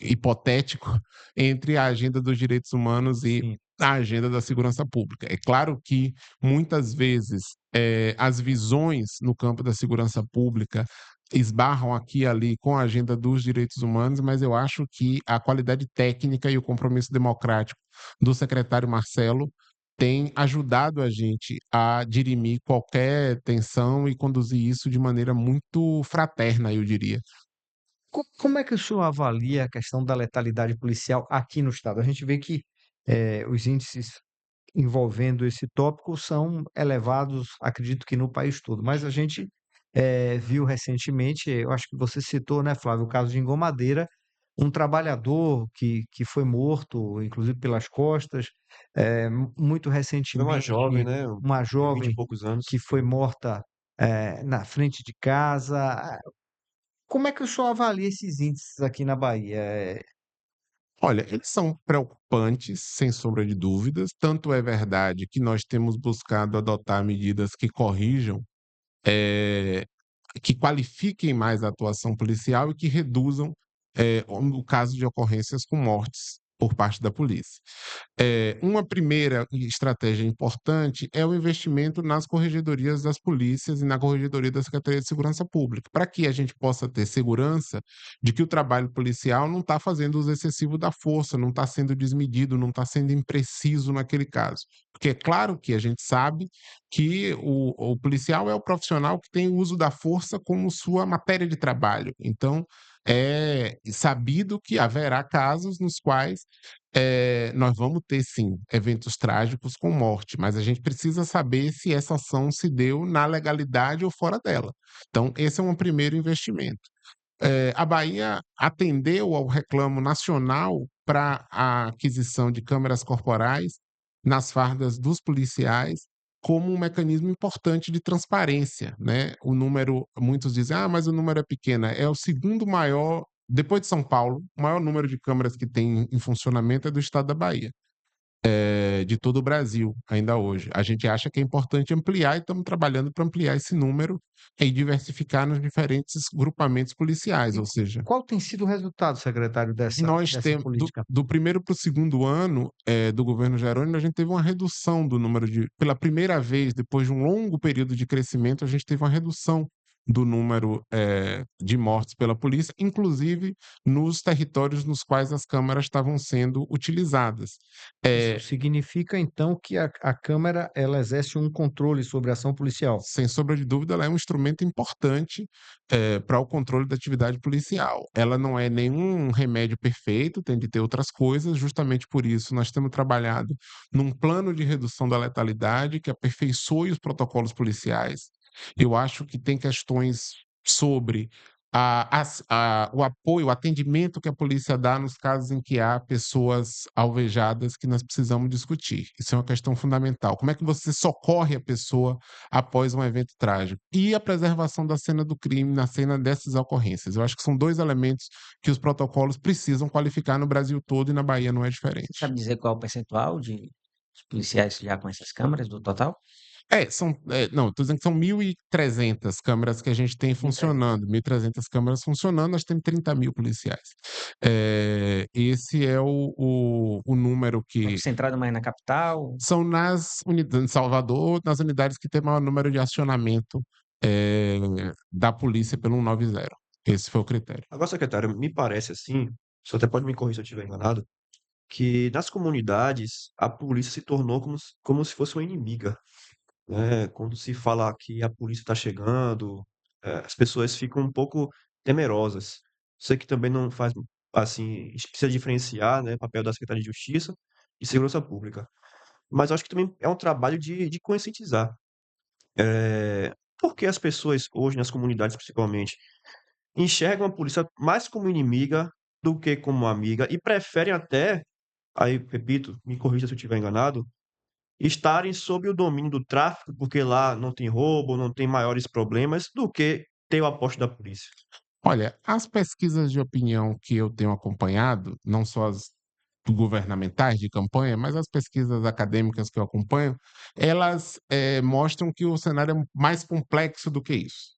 hipotético entre a agenda dos direitos humanos e Sim. a agenda da segurança pública. É claro que muitas vezes as visões no campo da segurança pública esbarram aqui e ali com a agenda dos direitos humanos, mas eu acho que a qualidade técnica e o compromisso democrático do secretário Marcelo tem ajudado a gente a dirimir qualquer tensão e conduzir isso de maneira muito fraterna, eu diria. Como é que o senhor avalia a questão da letalidade policial aqui no estado? A gente vê que os índices envolvendo esse tópico são elevados, acredito que no país todo, mas a gente viu recentemente, eu acho que você citou, né, Flávio, o caso de Engomadeira, um trabalhador que foi morto, inclusive pelas costas, muito Foi uma recentemente, jovem, né? uma Tem 20 e jovem poucos anos. que foi morta na frente de casa. Como é que o senhor avalia esses índices aqui na Bahia? Olha, eles são preocupantes, sem sombra de dúvidas. Tanto é verdade que nós temos buscado adotar medidas que corrijam, eh, que qualifiquem mais a atuação policial e que reduzam o caso de ocorrências com mortes. por parte da polícia. Uma primeira estratégia importante é o investimento nas corregedorias das polícias e na corregedoria da Secretaria de Segurança Pública, para que a gente possa ter segurança de que o trabalho policial não está fazendo uso excessivo da força, não está sendo desmedido, não está sendo impreciso naquele caso. Porque é claro que a gente sabe que o policial é o profissional que tem o uso da força como sua matéria de trabalho. Então, é sabido que haverá casos nos quais nós vamos ter sim eventos trágicos com morte, mas a gente precisa saber se essa ação se deu na legalidade ou fora dela. Então, esse é um primeiro investimento. A Bahia atendeu ao reclamo nacional para a aquisição de câmeras corporais nas fardas dos policiais como um mecanismo importante de transparência, né? O número, muitos dizem, mas o número é pequeno. É o segundo maior, depois de São Paulo, o maior número de câmeras que tem em funcionamento é do estado da Bahia, de todo o Brasil, ainda hoje. A gente acha que é importante ampliar e estamos trabalhando para ampliar esse número e diversificar nos diferentes grupamentos policiais, E ou seja, qual tem sido o resultado, secretário, nós dessa temos, política? do primeiro para o segundo ano do governo Jerônimo, a gente teve uma redução do número de. Pela primeira vez, depois de um longo período de crescimento, a gente teve uma redução do número de mortes pela polícia, inclusive nos territórios nos quais as câmaras estavam sendo utilizadas. Isso significa, então, que a Câmara ela exerce um controle sobre a ação policial. Sem sombra de dúvida, ela é um instrumento importante para o controle da atividade policial. Ela não é nenhum remédio perfeito, tem de ter outras coisas. Justamente por isso, nós temos trabalhado num plano de redução da letalidade que aperfeiçoe os protocolos policiais. Eu acho que tem questões sobre o apoio, o atendimento que a polícia dá nos casos em que há pessoas alvejadas que nós precisamos discutir. Isso é uma questão fundamental. Como é que você socorre a pessoa após um evento trágico? E a preservação da cena do crime, na cena dessas ocorrências. Eu acho que são dois elementos que os protocolos precisam qualificar no Brasil todo e na Bahia não é Você diferente. sabe dizer qual é o percentual de policiais já com essas câmeras do total? Não, estou dizendo que são 1.300 câmeras que a gente tem 1.300. funcionando, 1.300 câmeras funcionando, nós temos 30.000 policiais. Esse é o número que Concentrado mais na capital? são nas unidades, em Salvador, nas unidades que tem maior número de acionamento da polícia pelo 190. Esse foi o critério. Agora, secretário, me parece assim, você até pode me corrigir se eu estiver enganado, que nas comunidades a polícia se tornou como se fosse uma inimiga, né? Quando se fala que a polícia está chegando, as pessoas ficam um pouco temerosas. Sei que também não faz, assim, a gente precisa diferenciar, né, o papel da Secretaria de Justiça e Segurança Pública. Mas eu acho que também é um trabalho de conscientizar. Porque as pessoas hoje, nas comunidades principalmente, enxergam a polícia mais como inimiga do que como amiga e preferem até, aí repito, me corrija se eu estiver enganado, estarem sob o domínio do tráfico, porque lá não tem roubo, não tem maiores problemas, do que ter o apoio da polícia. Olha, as pesquisas de opinião que eu tenho acompanhado, não só as governamentais de campanha, mas as pesquisas acadêmicas que eu acompanho, elas mostram que o cenário é mais complexo do que isso.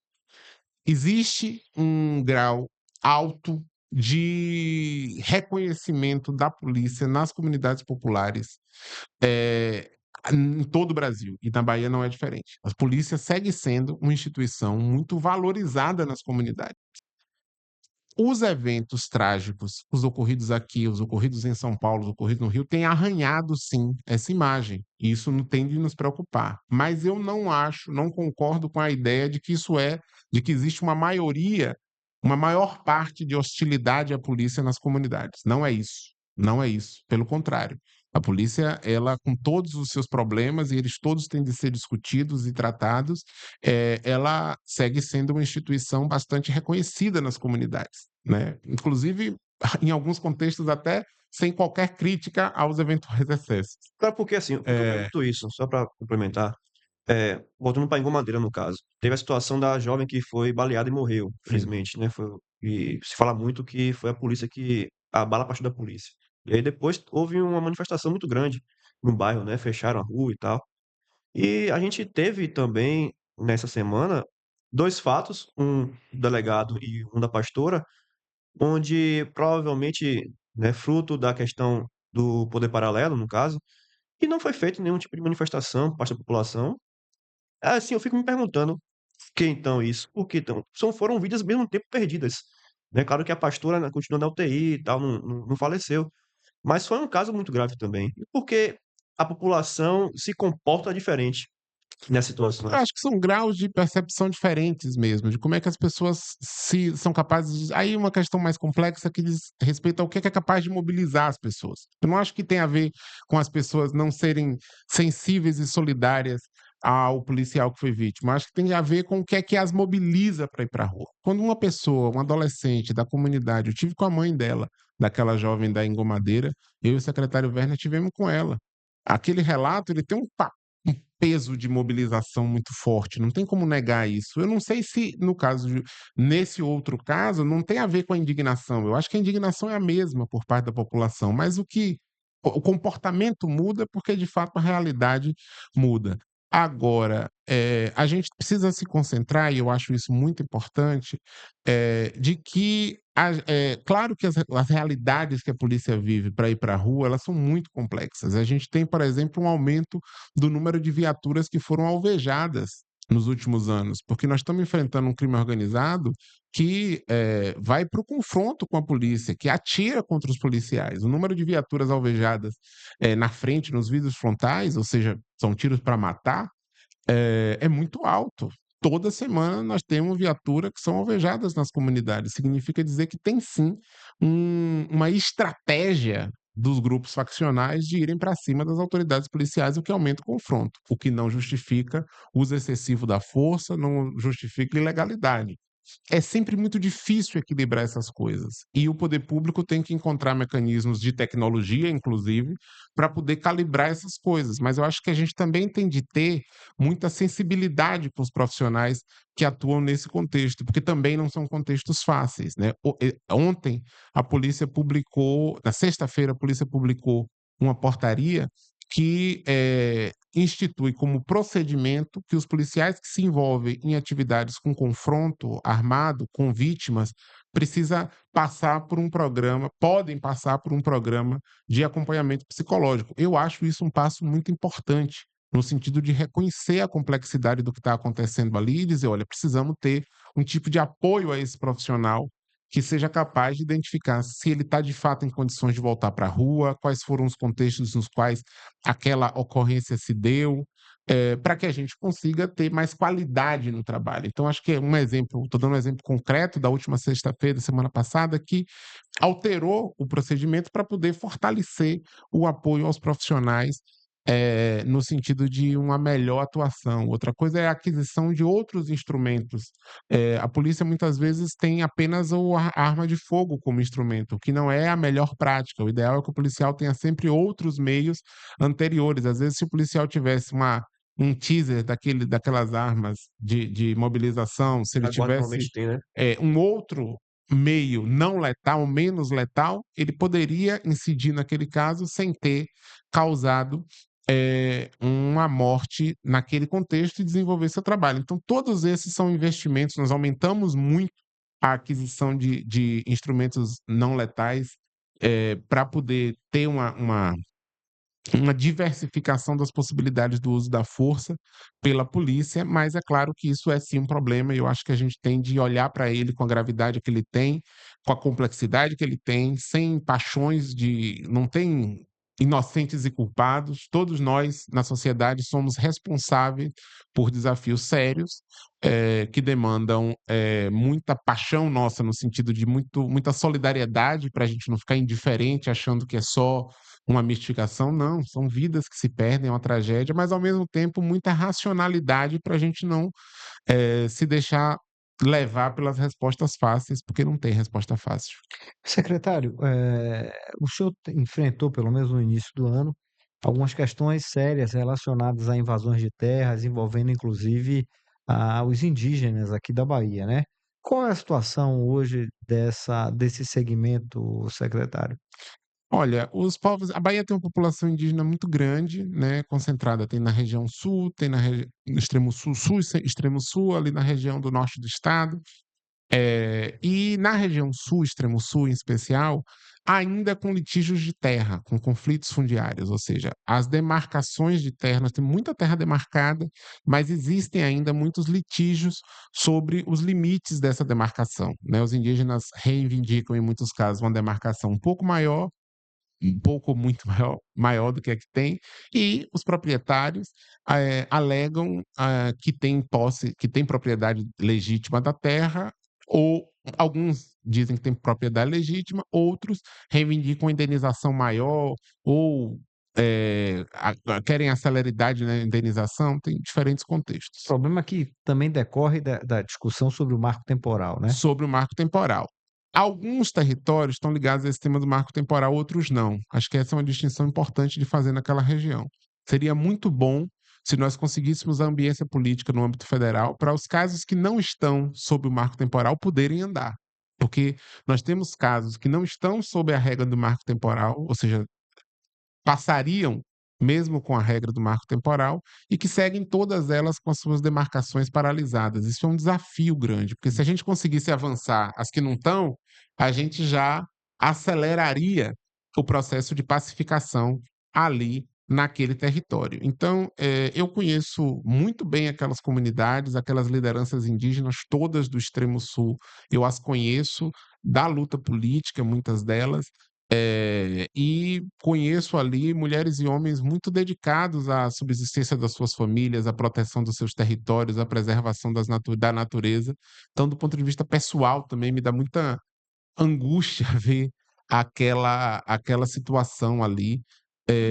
Existe um grau alto de reconhecimento da polícia nas comunidades populares em todo o Brasil, e na Bahia não é diferente. A polícia segue sendo uma instituição muito valorizada nas comunidades. Os eventos trágicos, os ocorridos aqui, os ocorridos em São Paulo, os ocorridos no Rio, têm arranhado, sim, essa imagem. E isso não tem de nos preocupar. Mas eu não acho, não concordo com a ideia de que de que existe uma maioria, uma maior parte de hostilidade à polícia nas comunidades. Não é isso. Não é isso. Pelo contrário. A polícia, ela, com todos os seus problemas, e eles todos têm de ser discutidos e tratados, ela segue sendo uma instituição bastante reconhecida nas comunidades, né? Inclusive, em alguns contextos, até sem qualquer crítica aos eventuais excessos. Claro, porque assim, por que eu pergunto isso? Só para complementar, voltando para Madeira, no caso, teve a situação da jovem que foi baleada e morreu, Sim. infelizmente, né? E se fala muito que foi a polícia a bala partiu da polícia. E aí depois houve uma manifestação muito grande no bairro, né? Fecharam a rua e tal. E a gente teve também, nessa semana, dois fatos, um do delegado e um da pastora, onde provavelmente né, fruto da questão do poder paralelo, no caso, e não foi feito nenhum tipo de manifestação por parte da população. Assim, eu fico me perguntando, por que então isso? Por que então? Foram vidas ao mesmo tempo perdidas, né? Claro que a pastora, né, continua na UTI e tal, não faleceu, mas foi um caso muito grave também. E por que a população se comporta diferente nessas Eu situações? acho que são graus de percepção diferentes mesmo, de como é que as pessoas se são capazes de aí uma questão mais complexa que diz respeito ao que é capaz de mobilizar as pessoas. Eu não acho que tem a ver com as pessoas não serem sensíveis e solidárias ao policial que foi vítima. Eu acho que tem a ver com o que é que as mobiliza para ir para a rua. Quando uma pessoa, um adolescente da comunidade, eu tive com a mãe dela, daquela jovem da Engomadeira, eu e o secretário Werner tivemos com ela. Aquele relato, ele tem um peso de mobilização muito forte, não tem como negar isso. Eu não sei se no caso nesse outro caso, não tem a ver com a indignação, eu acho que a indignação é a mesma por parte da população, mas o comportamento muda, porque de fato a realidade muda. Agora, a gente precisa se concentrar, e eu acho isso muito importante, de que claro que as realidades que a polícia vive para ir para a rua, elas são muito complexas. A gente tem, por exemplo, um aumento do número de viaturas que foram alvejadas nos últimos anos, porque nós estamos enfrentando um crime organizado que vai para o confronto com a polícia, que atira contra os policiais. O número de viaturas alvejadas na frente, nos vidros frontais, ou seja, são tiros para matar, é muito alto. Toda semana nós temos viaturas que são alvejadas nas comunidades. Significa dizer que tem sim uma estratégia dos grupos faccionais de irem para cima das autoridades policiais, o que aumenta o confronto, o que não justifica o uso excessivo da força, não justifica ilegalidade. É sempre muito difícil equilibrar essas coisas. E o poder público tem que encontrar mecanismos de tecnologia, inclusive, para poder calibrar essas coisas. Mas eu acho que a gente também tem de ter muita sensibilidade com os profissionais que atuam nesse contexto, porque também não são contextos fáceis, né? Ontem a polícia publicou, na sexta-feira a polícia publicou uma portaria que institui como procedimento que os policiais que se envolvem em atividades com confronto armado com vítimas precisa passar por um programa, podem passar por um programa de acompanhamento psicológico. Eu acho isso um passo muito importante, no sentido de reconhecer a complexidade do que está acontecendo ali e dizer, olha, precisamos ter um tipo de apoio a esse profissional que seja capaz de identificar se ele está de fato em condições de voltar para a rua, quais foram os contextos nos quais aquela ocorrência se deu, para que a gente consiga ter mais qualidade no trabalho. Então, acho que é um exemplo, estou dando um exemplo concreto da última sexta-feira, semana passada, que alterou o procedimento para poder fortalecer o apoio aos profissionais, no sentido de uma melhor atuação. Outra coisa é a aquisição de outros instrumentos. A polícia muitas vezes tem apenas a arma de fogo como instrumento, o que não é a melhor prática. O ideal é que o policial tenha sempre outros meios anteriores. Às vezes, se o policial tivesse um teaser daquelas armas de mobilização, se ele A guarda tivesse normalmente tem, né? um outro meio não letal, menos letal, ele poderia incidir naquele caso sem ter causado uma morte naquele contexto e desenvolver seu trabalho. Então, todos esses são investimentos, nós aumentamos muito a aquisição de instrumentos não letais para poder ter uma diversificação das possibilidades do uso da força pela polícia, mas é claro que isso é sim um problema e eu acho que a gente tem de olhar para ele com a gravidade que ele tem, com a complexidade que ele tem, sem paixões de não tem inocentes e culpados, todos nós na sociedade somos responsáveis por desafios sérios, que demandam, muita paixão nossa, no sentido de muita solidariedade para a gente não ficar indiferente achando que é só uma mistificação, não, são vidas que se perdem, é uma tragédia, mas ao mesmo tempo muita racionalidade para a gente não se deixar levar pelas respostas fáceis, porque não tem resposta fácil. Secretário, o senhor enfrentou, pelo menos no início do ano, algumas questões sérias relacionadas a invasões de terras, envolvendo inclusive os indígenas aqui da Bahia, né? Qual é a situação hoje desse segmento, secretário? Olha, os povos a Bahia tem uma população indígena muito grande, né, concentrada, tem na região sul, tem no extremo sul, sul e extremo sul, ali na região do norte do estado. E na região sul, extremo sul em especial, ainda com litígios de terra, com conflitos fundiários, ou seja, as demarcações de terra, nós temos muita terra demarcada, mas existem ainda muitos litígios sobre os limites dessa demarcação, né? Os indígenas reivindicam, em muitos casos, uma demarcação um pouco maior, um pouco muito maior do que a que tem, e os proprietários alegam que tem posse, que tem propriedade legítima da terra, ou alguns dizem que tem propriedade legítima, outros reivindicam indenização maior, ou querem a celeridade na indenização, tem diferentes O contextos. problema é que também decorre da discussão sobre o marco temporal, né? Sobre o marco temporal. Alguns territórios estão ligados a esse tema do marco temporal, outros não. Acho que essa é uma distinção importante de fazer naquela região. Seria muito bom se nós conseguíssemos a ambiência política no âmbito federal para os casos que não estão sob o marco temporal poderem andar. Porque nós temos casos que não estão sob a regra do marco temporal, ou seja, passariam mesmo com a regra do marco temporal e que seguem todas elas com as suas demarcações paralisadas. Isso é um desafio grande, porque se a gente conseguisse avançar as que não estão, a gente já aceleraria o processo de pacificação ali naquele território. Então, eu conheço muito bem aquelas comunidades, aquelas lideranças indígenas, todas do extremo sul, eu as conheço da luta política, muitas delas, e conheço ali mulheres e homens muito dedicados à subsistência das suas famílias, à proteção dos seus territórios, à preservação da natureza. Então, do ponto de vista pessoal, também me dá muita angústia ver aquela situação ali.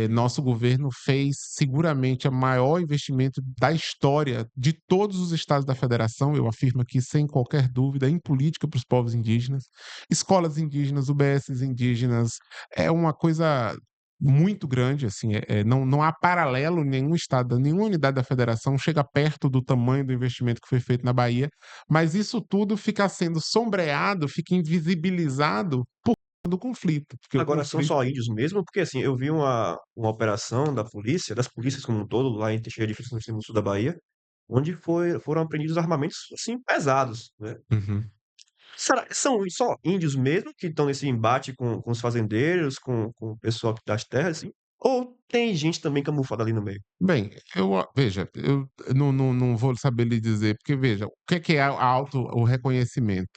Nosso governo fez seguramente o maior investimento da história de todos os estados da federação, eu afirmo aqui sem qualquer dúvida, em política para os povos indígenas, escolas indígenas, UBSs indígenas, é uma coisa muito grande, assim, não há paralelo em nenhum estado, nenhuma unidade da federação chega perto do tamanho do investimento que foi feito na Bahia, mas isso tudo fica sendo sombreado, fica invisibilizado por conta do conflito, porque o Agora são conflito só índios mesmo? Porque assim, eu vi uma operação da polícia, das polícias como um todo, lá em Teixeira de Freitas, no extremo sul da Bahia, onde foram apreendidos armamentos assim pesados, né? Uhum. Será que são só índios mesmo que estão nesse embate com os fazendeiros, com o pessoal das terras, assim? Ou tem gente também camuflada ali no meio? Bem, veja, eu não vou saber lhe dizer, porque veja, o que é o reconhecimento?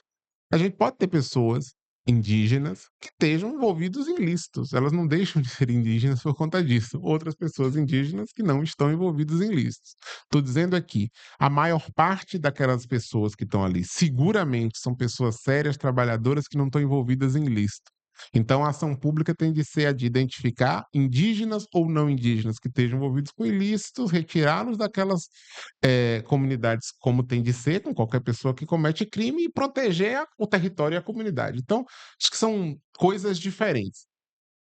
A gente pode ter pessoas indígenas que estejam envolvidos em ilícitos, elas não deixam de ser indígenas por conta disso. Outras pessoas indígenas que não estão envolvidas em ilícitos. Estou dizendo aqui, a maior parte daquelas pessoas que estão ali, seguramente são pessoas sérias, trabalhadoras que não estão envolvidas em ilícito. Então, a ação pública tem de ser a de identificar indígenas ou não indígenas que estejam envolvidos com ilícitos, retirá-los daquelas comunidades, como tem de ser com qualquer pessoa que comete crime, e proteger o território e a comunidade. Então, acho que são coisas diferentes.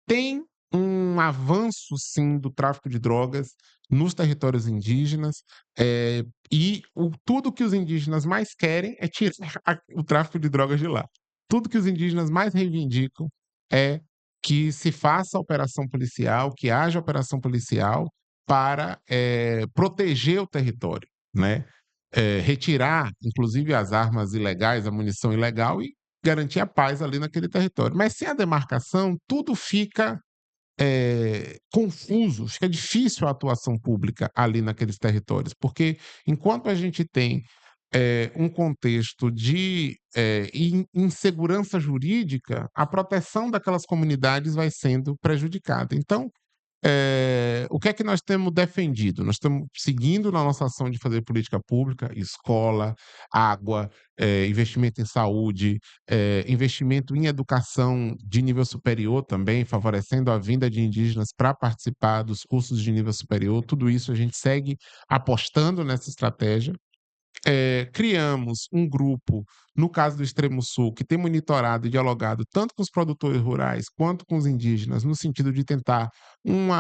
Tem um avanço, sim, do tráfico de drogas nos territórios indígenas, e tudo que os indígenas mais querem é tirar o tráfico de drogas de lá. Tudo que os indígenas mais reivindicam é que se faça operação policial, que haja operação policial para proteger o território, né? Retirar, inclusive, as armas ilegais, a munição ilegal e garantir a paz ali naquele território. Mas sem a demarcação, tudo fica confuso, fica difícil a atuação pública ali naqueles territórios, porque enquanto a gente tem um contexto de insegurança jurídica, a proteção daquelas comunidades vai sendo prejudicada. Então, o que é que nós temos defendido? Nós estamos seguindo na nossa ação de fazer política pública, escola, água, investimento em saúde, investimento em educação de nível superior também, favorecendo a vinda de indígenas para participar dos cursos de nível superior. Tudo isso a gente segue apostando nessa estratégia. Criamos um grupo, no caso do Extremo Sul, que tem monitorado e dialogado tanto com os produtores rurais quanto com os indígenas, no sentido de tentar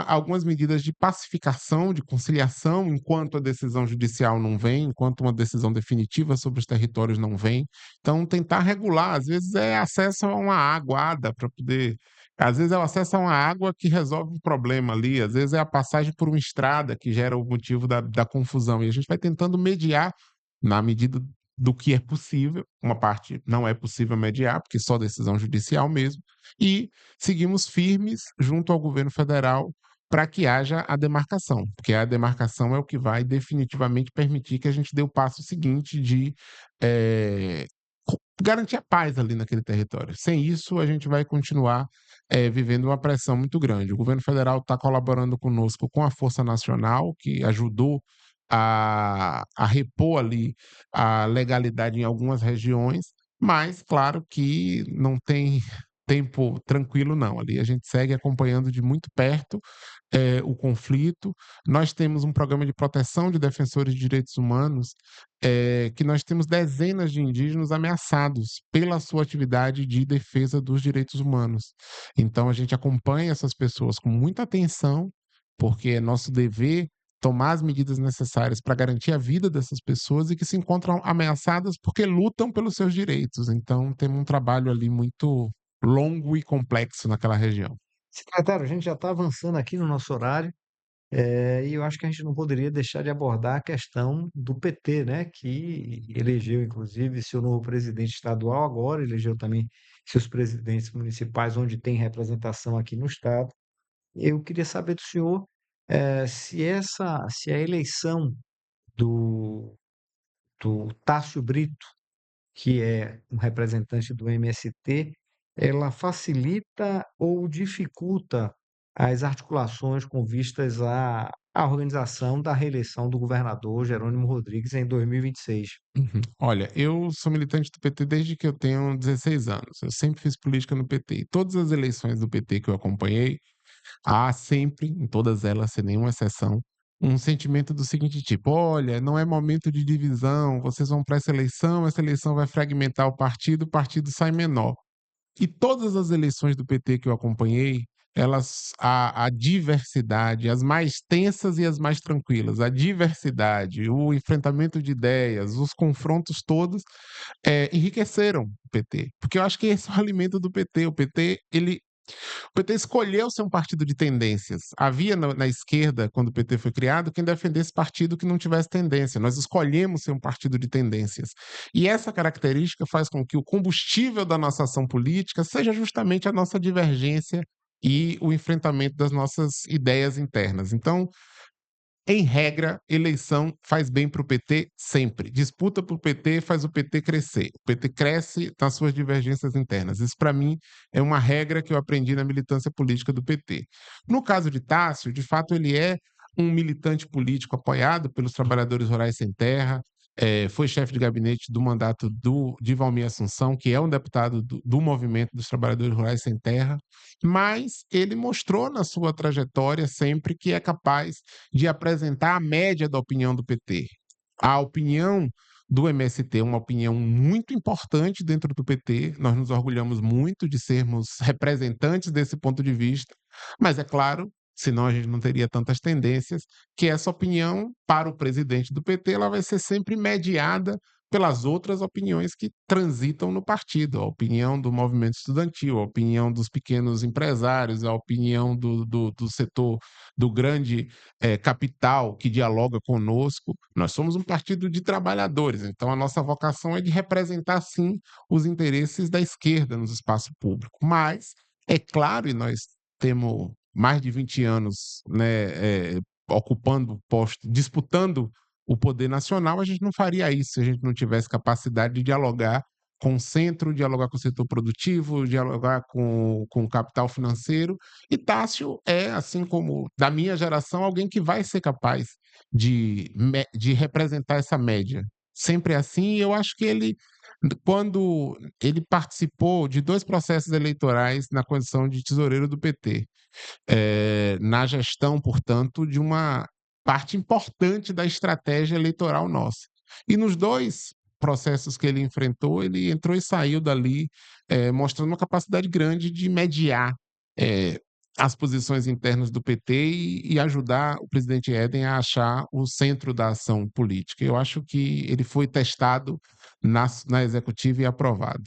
algumas medidas de pacificação, de conciliação, enquanto a decisão judicial não vem, enquanto uma decisão definitiva sobre os territórios não vem. Então, tentar regular, às vezes é acesso a uma aguada para poder. Às vezes é o acesso a uma água que resolve um problema ali, às vezes é a passagem por uma estrada que gera o motivo da confusão. E a gente vai tentando mediar na medida do que é possível, uma parte não é possível mediar, porque só decisão judicial mesmo, e seguimos firmes junto ao governo federal para que haja a demarcação, porque a demarcação é o que vai definitivamente permitir que a gente dê o passo seguinte de eh, garantir a paz ali naquele território. Sem isso, a gente vai continuar vivendo uma pressão muito grande. O governo federal está colaborando conosco com a Força Nacional, que ajudou a repor ali a legalidade em algumas regiões, mas claro que não tem tempo tranquilo não, ali a gente segue acompanhando de muito perto, o conflito. Nós temos um programa de proteção de defensores de direitos humanos, que nós temos dezenas de indígenas ameaçados pela sua atividade de defesa dos direitos humanos. Então a gente acompanha essas pessoas com muita atenção, porque é nosso dever tomar as medidas necessárias para garantir a vida dessas pessoas e que se encontram ameaçadas porque lutam pelos seus direitos. Então, temos um trabalho ali muito longo e complexo naquela região. Secretário, a gente já está avançando aqui no nosso horário, e eu acho que a gente não poderia deixar de abordar a questão do PT, né, que elegeu, inclusive, seu novo presidente estadual, agora elegeu também seus presidentes municipais, onde tem representação aqui no estado. Eu queria saber do senhor, se a eleição do, do Tássio Brito, que é um representante do MST, ela facilita ou dificulta as articulações com vistas à organização da reeleição do governador Jerônimo Rodrigues em 2026. Uhum. Olha, eu sou militante do PT desde que eu tenho 16 anos. Eu sempre fiz política no PT. E todas as eleições do PT que eu acompanhei, há sempre, em todas elas, sem nenhuma exceção, um sentimento do seguinte tipo: olha, não é momento de divisão, vocês vão para essa eleição vai fragmentar o partido sai menor. E todas as eleições do PT que eu acompanhei, elas a diversidade, as mais tensas e as mais tranquilas, a diversidade, o enfrentamento de ideias, os confrontos todos, enriqueceram o PT. Porque eu acho que esse é o alimento do PT. O PT escolheu ser um partido de tendências. Havia na esquerda, quando o PT foi criado, quem defendesse partido que não tivesse tendência. Nós escolhemos ser um partido de tendências. E essa característica faz com que o combustível da nossa ação política seja justamente a nossa divergência e o enfrentamento das nossas ideias internas. Então, em regra, eleição faz bem para o PT sempre. Disputa para o PT faz o PT crescer. O PT cresce nas suas divergências internas. Isso, para mim, é uma regra que eu aprendi na militância política do PT. No caso de Tássio, de fato, ele é um militante político apoiado pelos trabalhadores rurais sem terra, foi chefe de gabinete do mandato de Valmir Assunção, que é um deputado do movimento dos trabalhadores rurais sem terra, mas ele mostrou na sua trajetória sempre que é capaz de apresentar a média da opinião do PT. A opinião do MST é uma opinião muito importante dentro do PT, nós nos orgulhamos muito de sermos representantes desse ponto de vista, mas é claro, senão a gente não teria tantas tendências, que essa opinião para o presidente do PT ela vai ser sempre mediada pelas outras opiniões que transitam no partido, a opinião do movimento estudantil, a opinião dos pequenos empresários, a opinião do setor do grande capital que dialoga conosco. Nós somos um partido de trabalhadores, então a nossa vocação é de representar, sim, os interesses da esquerda nos espaços públicos. Mas, é claro, e nós temos mais de 20 anos, né, ocupando posto, disputando o poder nacional, a gente não faria isso se a gente não tivesse capacidade de dialogar com o centro, dialogar com o setor produtivo, dialogar com o capital financeiro. E Tássio é, assim como da minha geração, alguém que vai ser capaz de representar essa média. Sempre é assim, e eu acho que ele, quando ele participou de 2 processos eleitorais na condição de tesoureiro do PT, na gestão, portanto, de uma parte importante da estratégia eleitoral nossa. E nos 2 processos que ele enfrentou, ele entrou e saiu dali, mostrando uma capacidade grande de mediar, eh, as posições internas do PT e ajudar o presidente Éden a achar o centro da ação política. Eu acho que ele foi testado na executiva e aprovado.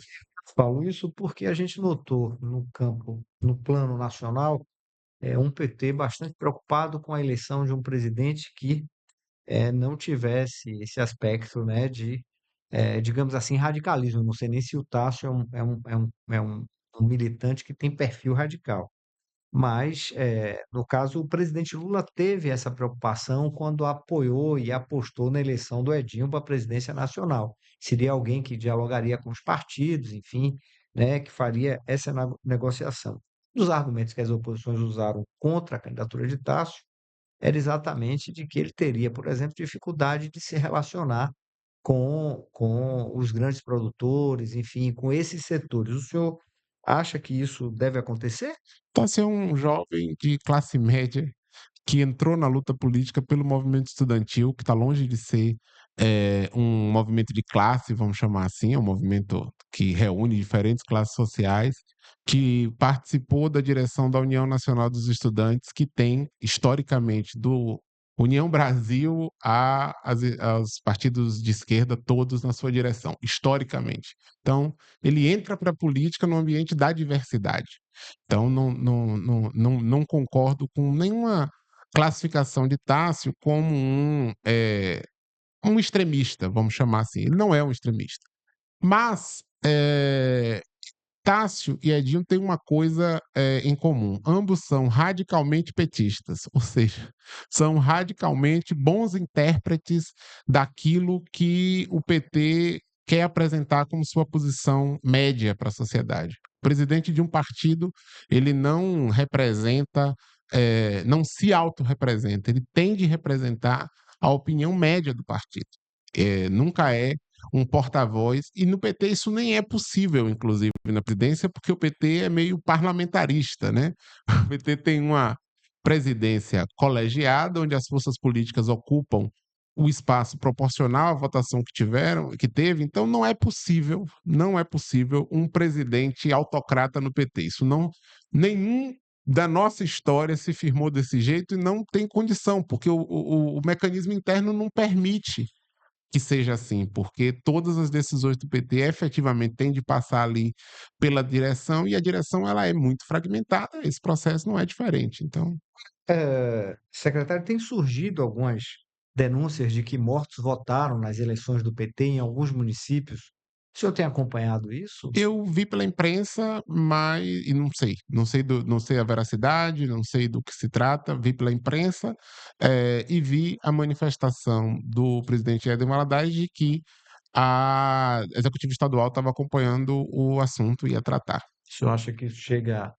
Falo isso porque a gente notou no campo, no plano nacional, um PT bastante preocupado com a eleição de um presidente que não tivesse esse aspecto, né, de digamos assim, radicalismo. Não sei nem se o Tássio é um militante que tem perfil radical. Mas, no caso, o presidente Lula teve essa preocupação quando apoiou e apostou na eleição do Edinho para a presidência nacional. Seria alguém que dialogaria com os partidos, enfim, né, que faria essa negociação. Um dos argumentos que as oposições usaram contra a candidatura de Tássio era exatamente de que ele teria, por exemplo, dificuldade de se relacionar com os grandes produtores, enfim, com esses setores. O senhor acha que isso deve acontecer? Tássio é um jovem de classe média que entrou na luta política pelo movimento estudantil, que está longe de ser um movimento de classe, vamos chamar assim, é um movimento que reúne diferentes classes sociais, que participou da direção da União Nacional dos Estudantes, que tem, historicamente, do União Brasil aos partidos de esquerda, todos na sua direção, historicamente. Então, ele entra para a política no ambiente da diversidade. Então, não concordo com nenhuma classificação de Tássio como um extremista, vamos chamar assim. Ele não é um extremista. Mas Tássio e Edinho têm uma coisa em comum. Ambos são radicalmente petistas, ou seja, são radicalmente bons intérpretes daquilo que o PT quer apresentar como sua posição média para a sociedade. O presidente de um partido, ele não representa, não se autorrepresenta, ele tem de representar a opinião média do partido. Nunca é um porta-voz, e no PT isso nem é possível, inclusive, na presidência, porque o PT é meio parlamentarista, né? O PT tem uma presidência colegiada, onde as forças políticas ocupam o espaço proporcional à votação que teve, então não é possível um presidente autocrata no PT. Isso não, nenhum da nossa história se firmou desse jeito e não tem condição, porque o mecanismo interno não permite que seja assim, porque todas as decisões do PT efetivamente têm de passar ali pela direção, e a direção ela é muito fragmentada, esse processo não é diferente. Então, Secretário, tem surgido algumas denúncias de que mortos votaram nas eleições do PT em alguns municípios. O senhor tem acompanhado isso? eu vi pela imprensa, mas e não sei a veracidade, não sei do que se trata, vi pela imprensa, e vi a manifestação do presidente Éder Valadares de que a executiva estadual estava acompanhando o assunto e ia tratar. O senhor acha que isso chega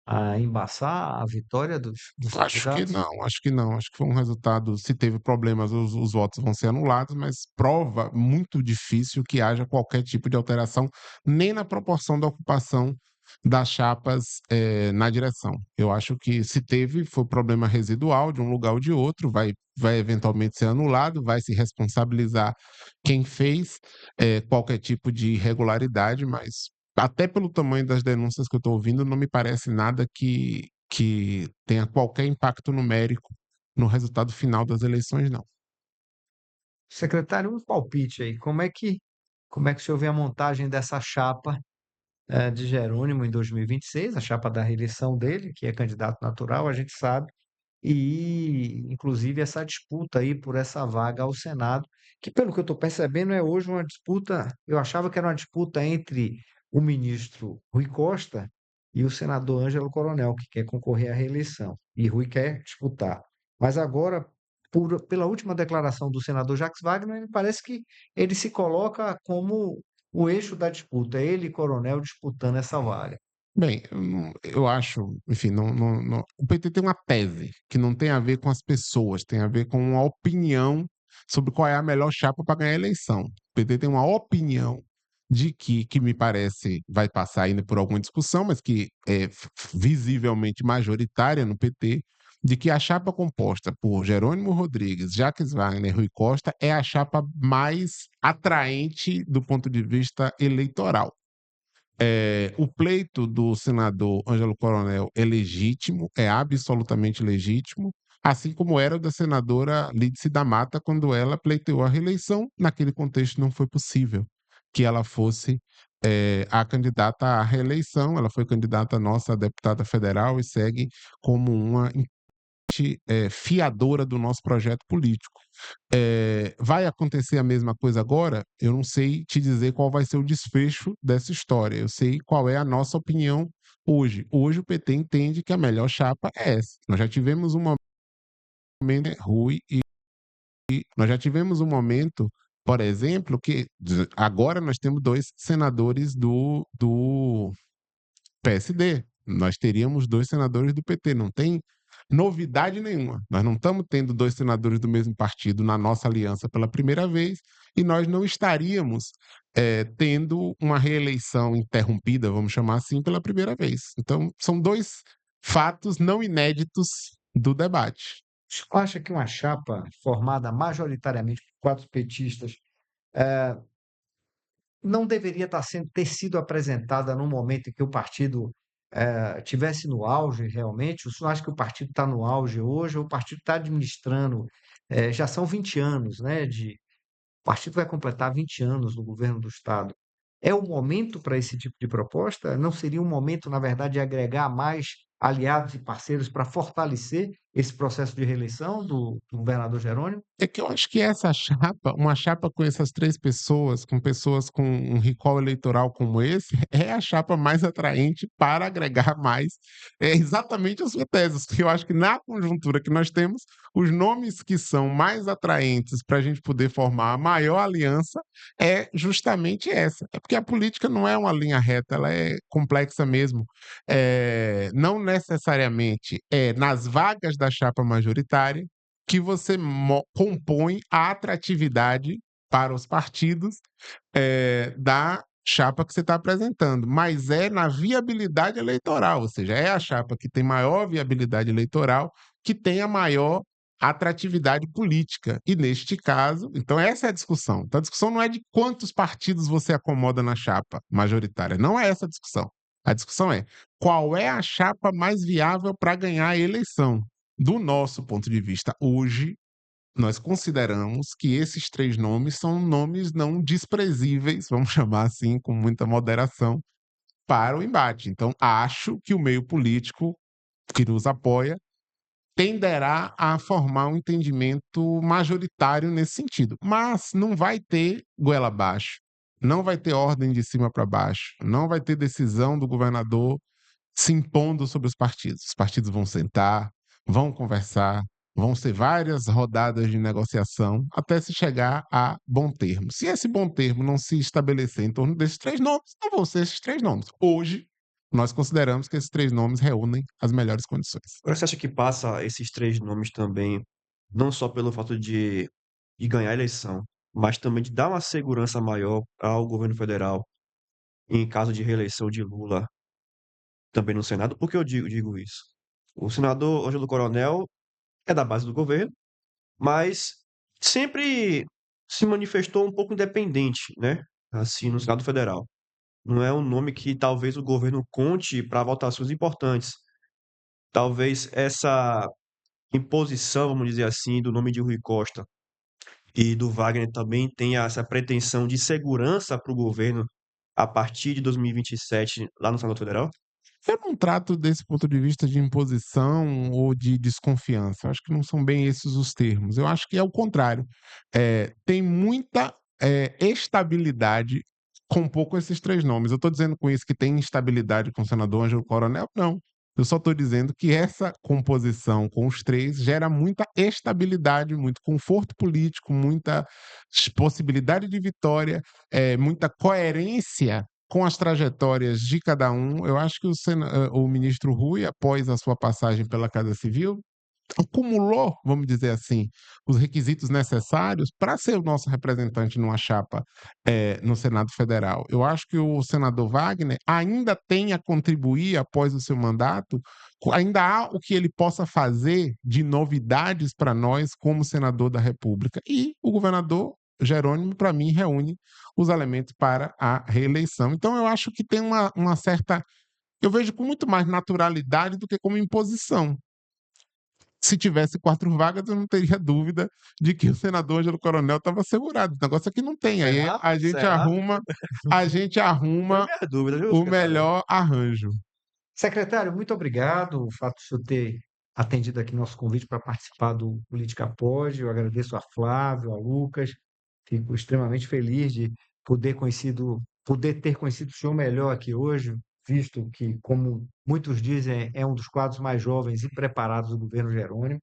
a embaçar a vitória dos Acho que candidatos? não, acho que não. Acho que foi um resultado. Se teve problemas, os votos vão ser anulados, mas prova muito difícil que haja qualquer tipo de alteração, nem na proporção da ocupação das chapas na direção. Eu acho que se teve, foi problema residual de um lugar ou de outro, vai eventualmente ser anulado, vai se responsabilizar quem fez qualquer tipo de irregularidade, mas até pelo tamanho das denúncias que eu estou ouvindo, não me parece nada que tenha qualquer impacto numérico no resultado final das eleições, não. Secretário, um palpite aí. Como é que o senhor vê a montagem dessa chapa de Jerônimo em 2026, a chapa da reeleição dele, que é candidato natural, a gente sabe, e inclusive essa disputa aí por essa vaga ao Senado, que pelo que eu estou percebendo é hoje uma disputa, eu achava que era uma disputa entre o ministro Rui Costa e o senador Ângelo Coronel, que quer concorrer à reeleição, e Rui quer disputar. Mas agora, pela última declaração do senador Jacques Wagner, me parece que ele se coloca como o eixo da disputa, ele e Coronel disputando essa vaga. Bem, eu acho, enfim, o PT tem uma tese que não tem a ver com as pessoas, tem a ver com uma opinião sobre qual é a melhor chapa para ganhar a eleição. O PT tem uma opinião de que me parece vai passar ainda por alguma discussão, mas que é visivelmente majoritária no PT, de que a chapa composta por Jerônimo Rodrigues, Jacques Wagner e Rui Costa é a chapa mais atraente do ponto de vista eleitoral. O pleito do senador Ângelo Coronel é legítimo, é absolutamente legítimo, assim como era o da senadora Lídice da Mata quando ela pleiteou a reeleição. Naquele contexto não foi possível que ela fosse a candidata à reeleição. Ela foi candidata nossa a deputada federal e segue como uma extremamente fiadora do nosso projeto político. Vai acontecer a mesma coisa agora? Eu não sei te dizer qual vai ser o desfecho dessa história. Eu sei qual é a nossa opinião hoje. Hoje o PT entende que a melhor chapa é essa. Nós já tivemos um momento Rui e nós já tivemos um momento, por exemplo, que agora nós temos 2 senadores do PSD. Nós teríamos 2 senadores do PT. Não tem novidade nenhuma. Nós não estamos tendo 2 senadores do mesmo partido na nossa aliança pela primeira vez e nós não estaríamos tendo uma reeleição interrompida, vamos chamar assim, pela primeira vez. Então, são 2 fatos não inéditos do debate. Você acha que uma chapa formada majoritariamente por 4 petistas eh, não deveria ter sido apresentada num momento em que o partido tivesse no auge realmente? O senhor acha que o partido está no auge hoje ou o partido está administrando? Já são 20 anos, né? O partido vai completar 20 anos no governo do Estado. É o momento para esse tipo de proposta? Não seria um momento, na verdade, de agregar mais aliados e parceiros para fortalecer esse processo de reeleição do governador Jerônimo? É que eu acho que essa chapa, uma chapa com essas 3 pessoas, com pessoas com um recall eleitoral como esse, é a chapa mais atraente para agregar mais, exatamente a sua tese. Porque eu acho que na conjuntura que nós temos, os nomes que são mais atraentes para a gente poder formar a maior aliança é justamente essa. É porque a política não é uma linha reta, ela é complexa mesmo. Não necessariamente é nas vagas da chapa majoritária que você compõe a atratividade para os partidos da chapa que você está apresentando, mas é na viabilidade eleitoral, ou seja, é a chapa que tem maior viabilidade eleitoral que tem a maior atratividade política. E neste caso, então essa é a discussão. Então a discussão não é de quantos partidos você acomoda na chapa majoritária, não é essa a discussão. A discussão é qual é a chapa mais viável para ganhar a eleição. Do nosso ponto de vista, hoje, nós consideramos que esses 3 nomes são nomes não desprezíveis, vamos chamar assim, com muita moderação, para o embate. Então, acho que o meio político que nos apoia tenderá a formar um entendimento majoritário nesse sentido. Mas não vai ter goela abaixo, não vai ter ordem de cima para baixo, não vai ter decisão do governador se impondo sobre os partidos. Os partidos vão sentar, vão conversar, vão ser várias rodadas de negociação até se chegar a bom termo. Se esse bom termo não se estabelecer em torno desses 3 nomes, não vão ser esses 3 nomes. Hoje, nós consideramos que esses 3 nomes reúnem as melhores condições. Agora, você acha que passa esses 3 nomes também, não só pelo fato de ganhar a eleição, mas também de dar uma segurança maior ao governo federal em caso de reeleição de Lula também no Senado? Por que eu digo isso? O senador Ângelo Coronel é da base do governo, mas sempre se manifestou um pouco independente, né? Assim, no Senado Federal. Não é um nome que talvez o governo conte para votações importantes. Talvez essa imposição, vamos dizer assim, do nome de Rui Costa e do Wagner também tenha essa pretensão de segurança para o governo a partir de 2027 lá no Senado Federal? Eu não trato desse ponto de vista de imposição ou de desconfiança. Acho que não são bem esses os termos. Eu acho que é o contrário. Tem muita estabilidade com pouco esses 3 nomes. Eu estou dizendo com isso que tem instabilidade com o senador Ângelo Coronel? Não. Eu só estou dizendo que essa composição com os 3 gera muita estabilidade, muito conforto político, muita possibilidade de vitória, muita coerência com as trajetórias de cada um. Eu acho que o ministro Rui, após a sua passagem pela Casa Civil, acumulou, vamos dizer assim, os requisitos necessários para ser o nosso representante numa chapa no Senado Federal. Eu acho que o senador Wagner ainda tem a contribuir após o seu mandato, ainda há o que ele possa fazer de novidades para nós como senador da República. E o governador Jerônimo, para mim, reúne os elementos para a reeleição. Então, eu acho que tem uma certa. Eu vejo com muito mais naturalidade do que como imposição. Se tivesse 4 vagas, eu não teria dúvida de que o senador Ângelo Coronel estava assegurado. O negócio aqui não tem. Aí Será? a gente Será? arruma Tenho minhas dúvidas, viu, o secretário? melhor arranjo. Secretário, muito obrigado. O fato de o senhor ter atendido aqui nosso convite para participar do Política Pode. Eu agradeço a Flávio, a Lucas. Fico extremamente feliz de poder ter conhecido o senhor melhor aqui hoje, visto que, como muitos dizem, é um dos quadros mais jovens e preparados do governo Jerônimo.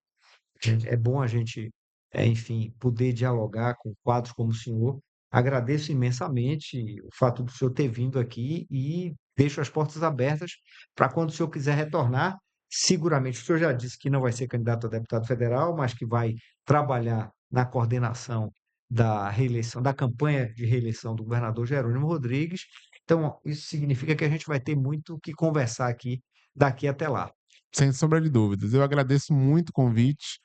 É bom a gente, enfim, poder dialogar com quadros como o senhor. Agradeço imensamente o fato do senhor ter vindo aqui e deixo as portas abertas para quando o senhor quiser retornar. Seguramente, o senhor já disse que não vai ser candidato a deputado federal, mas que vai trabalhar na coordenação da reeleição, da campanha de reeleição do governador Jerônimo Rodrigues. Então, isso significa que a gente vai ter muito o que conversar aqui daqui até lá. Sem sombra de dúvidas. Eu agradeço muito o convite.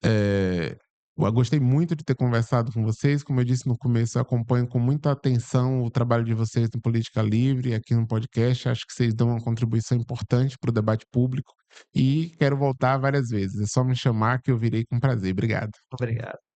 Eu gostei muito de ter conversado com vocês. Como eu disse no começo, eu acompanho com muita atenção o trabalho de vocês no Política Livre, aqui no podcast. Acho que vocês dão uma contribuição importante para o debate público e quero voltar várias vezes. É só me chamar que eu virei com prazer. Obrigado. Obrigado.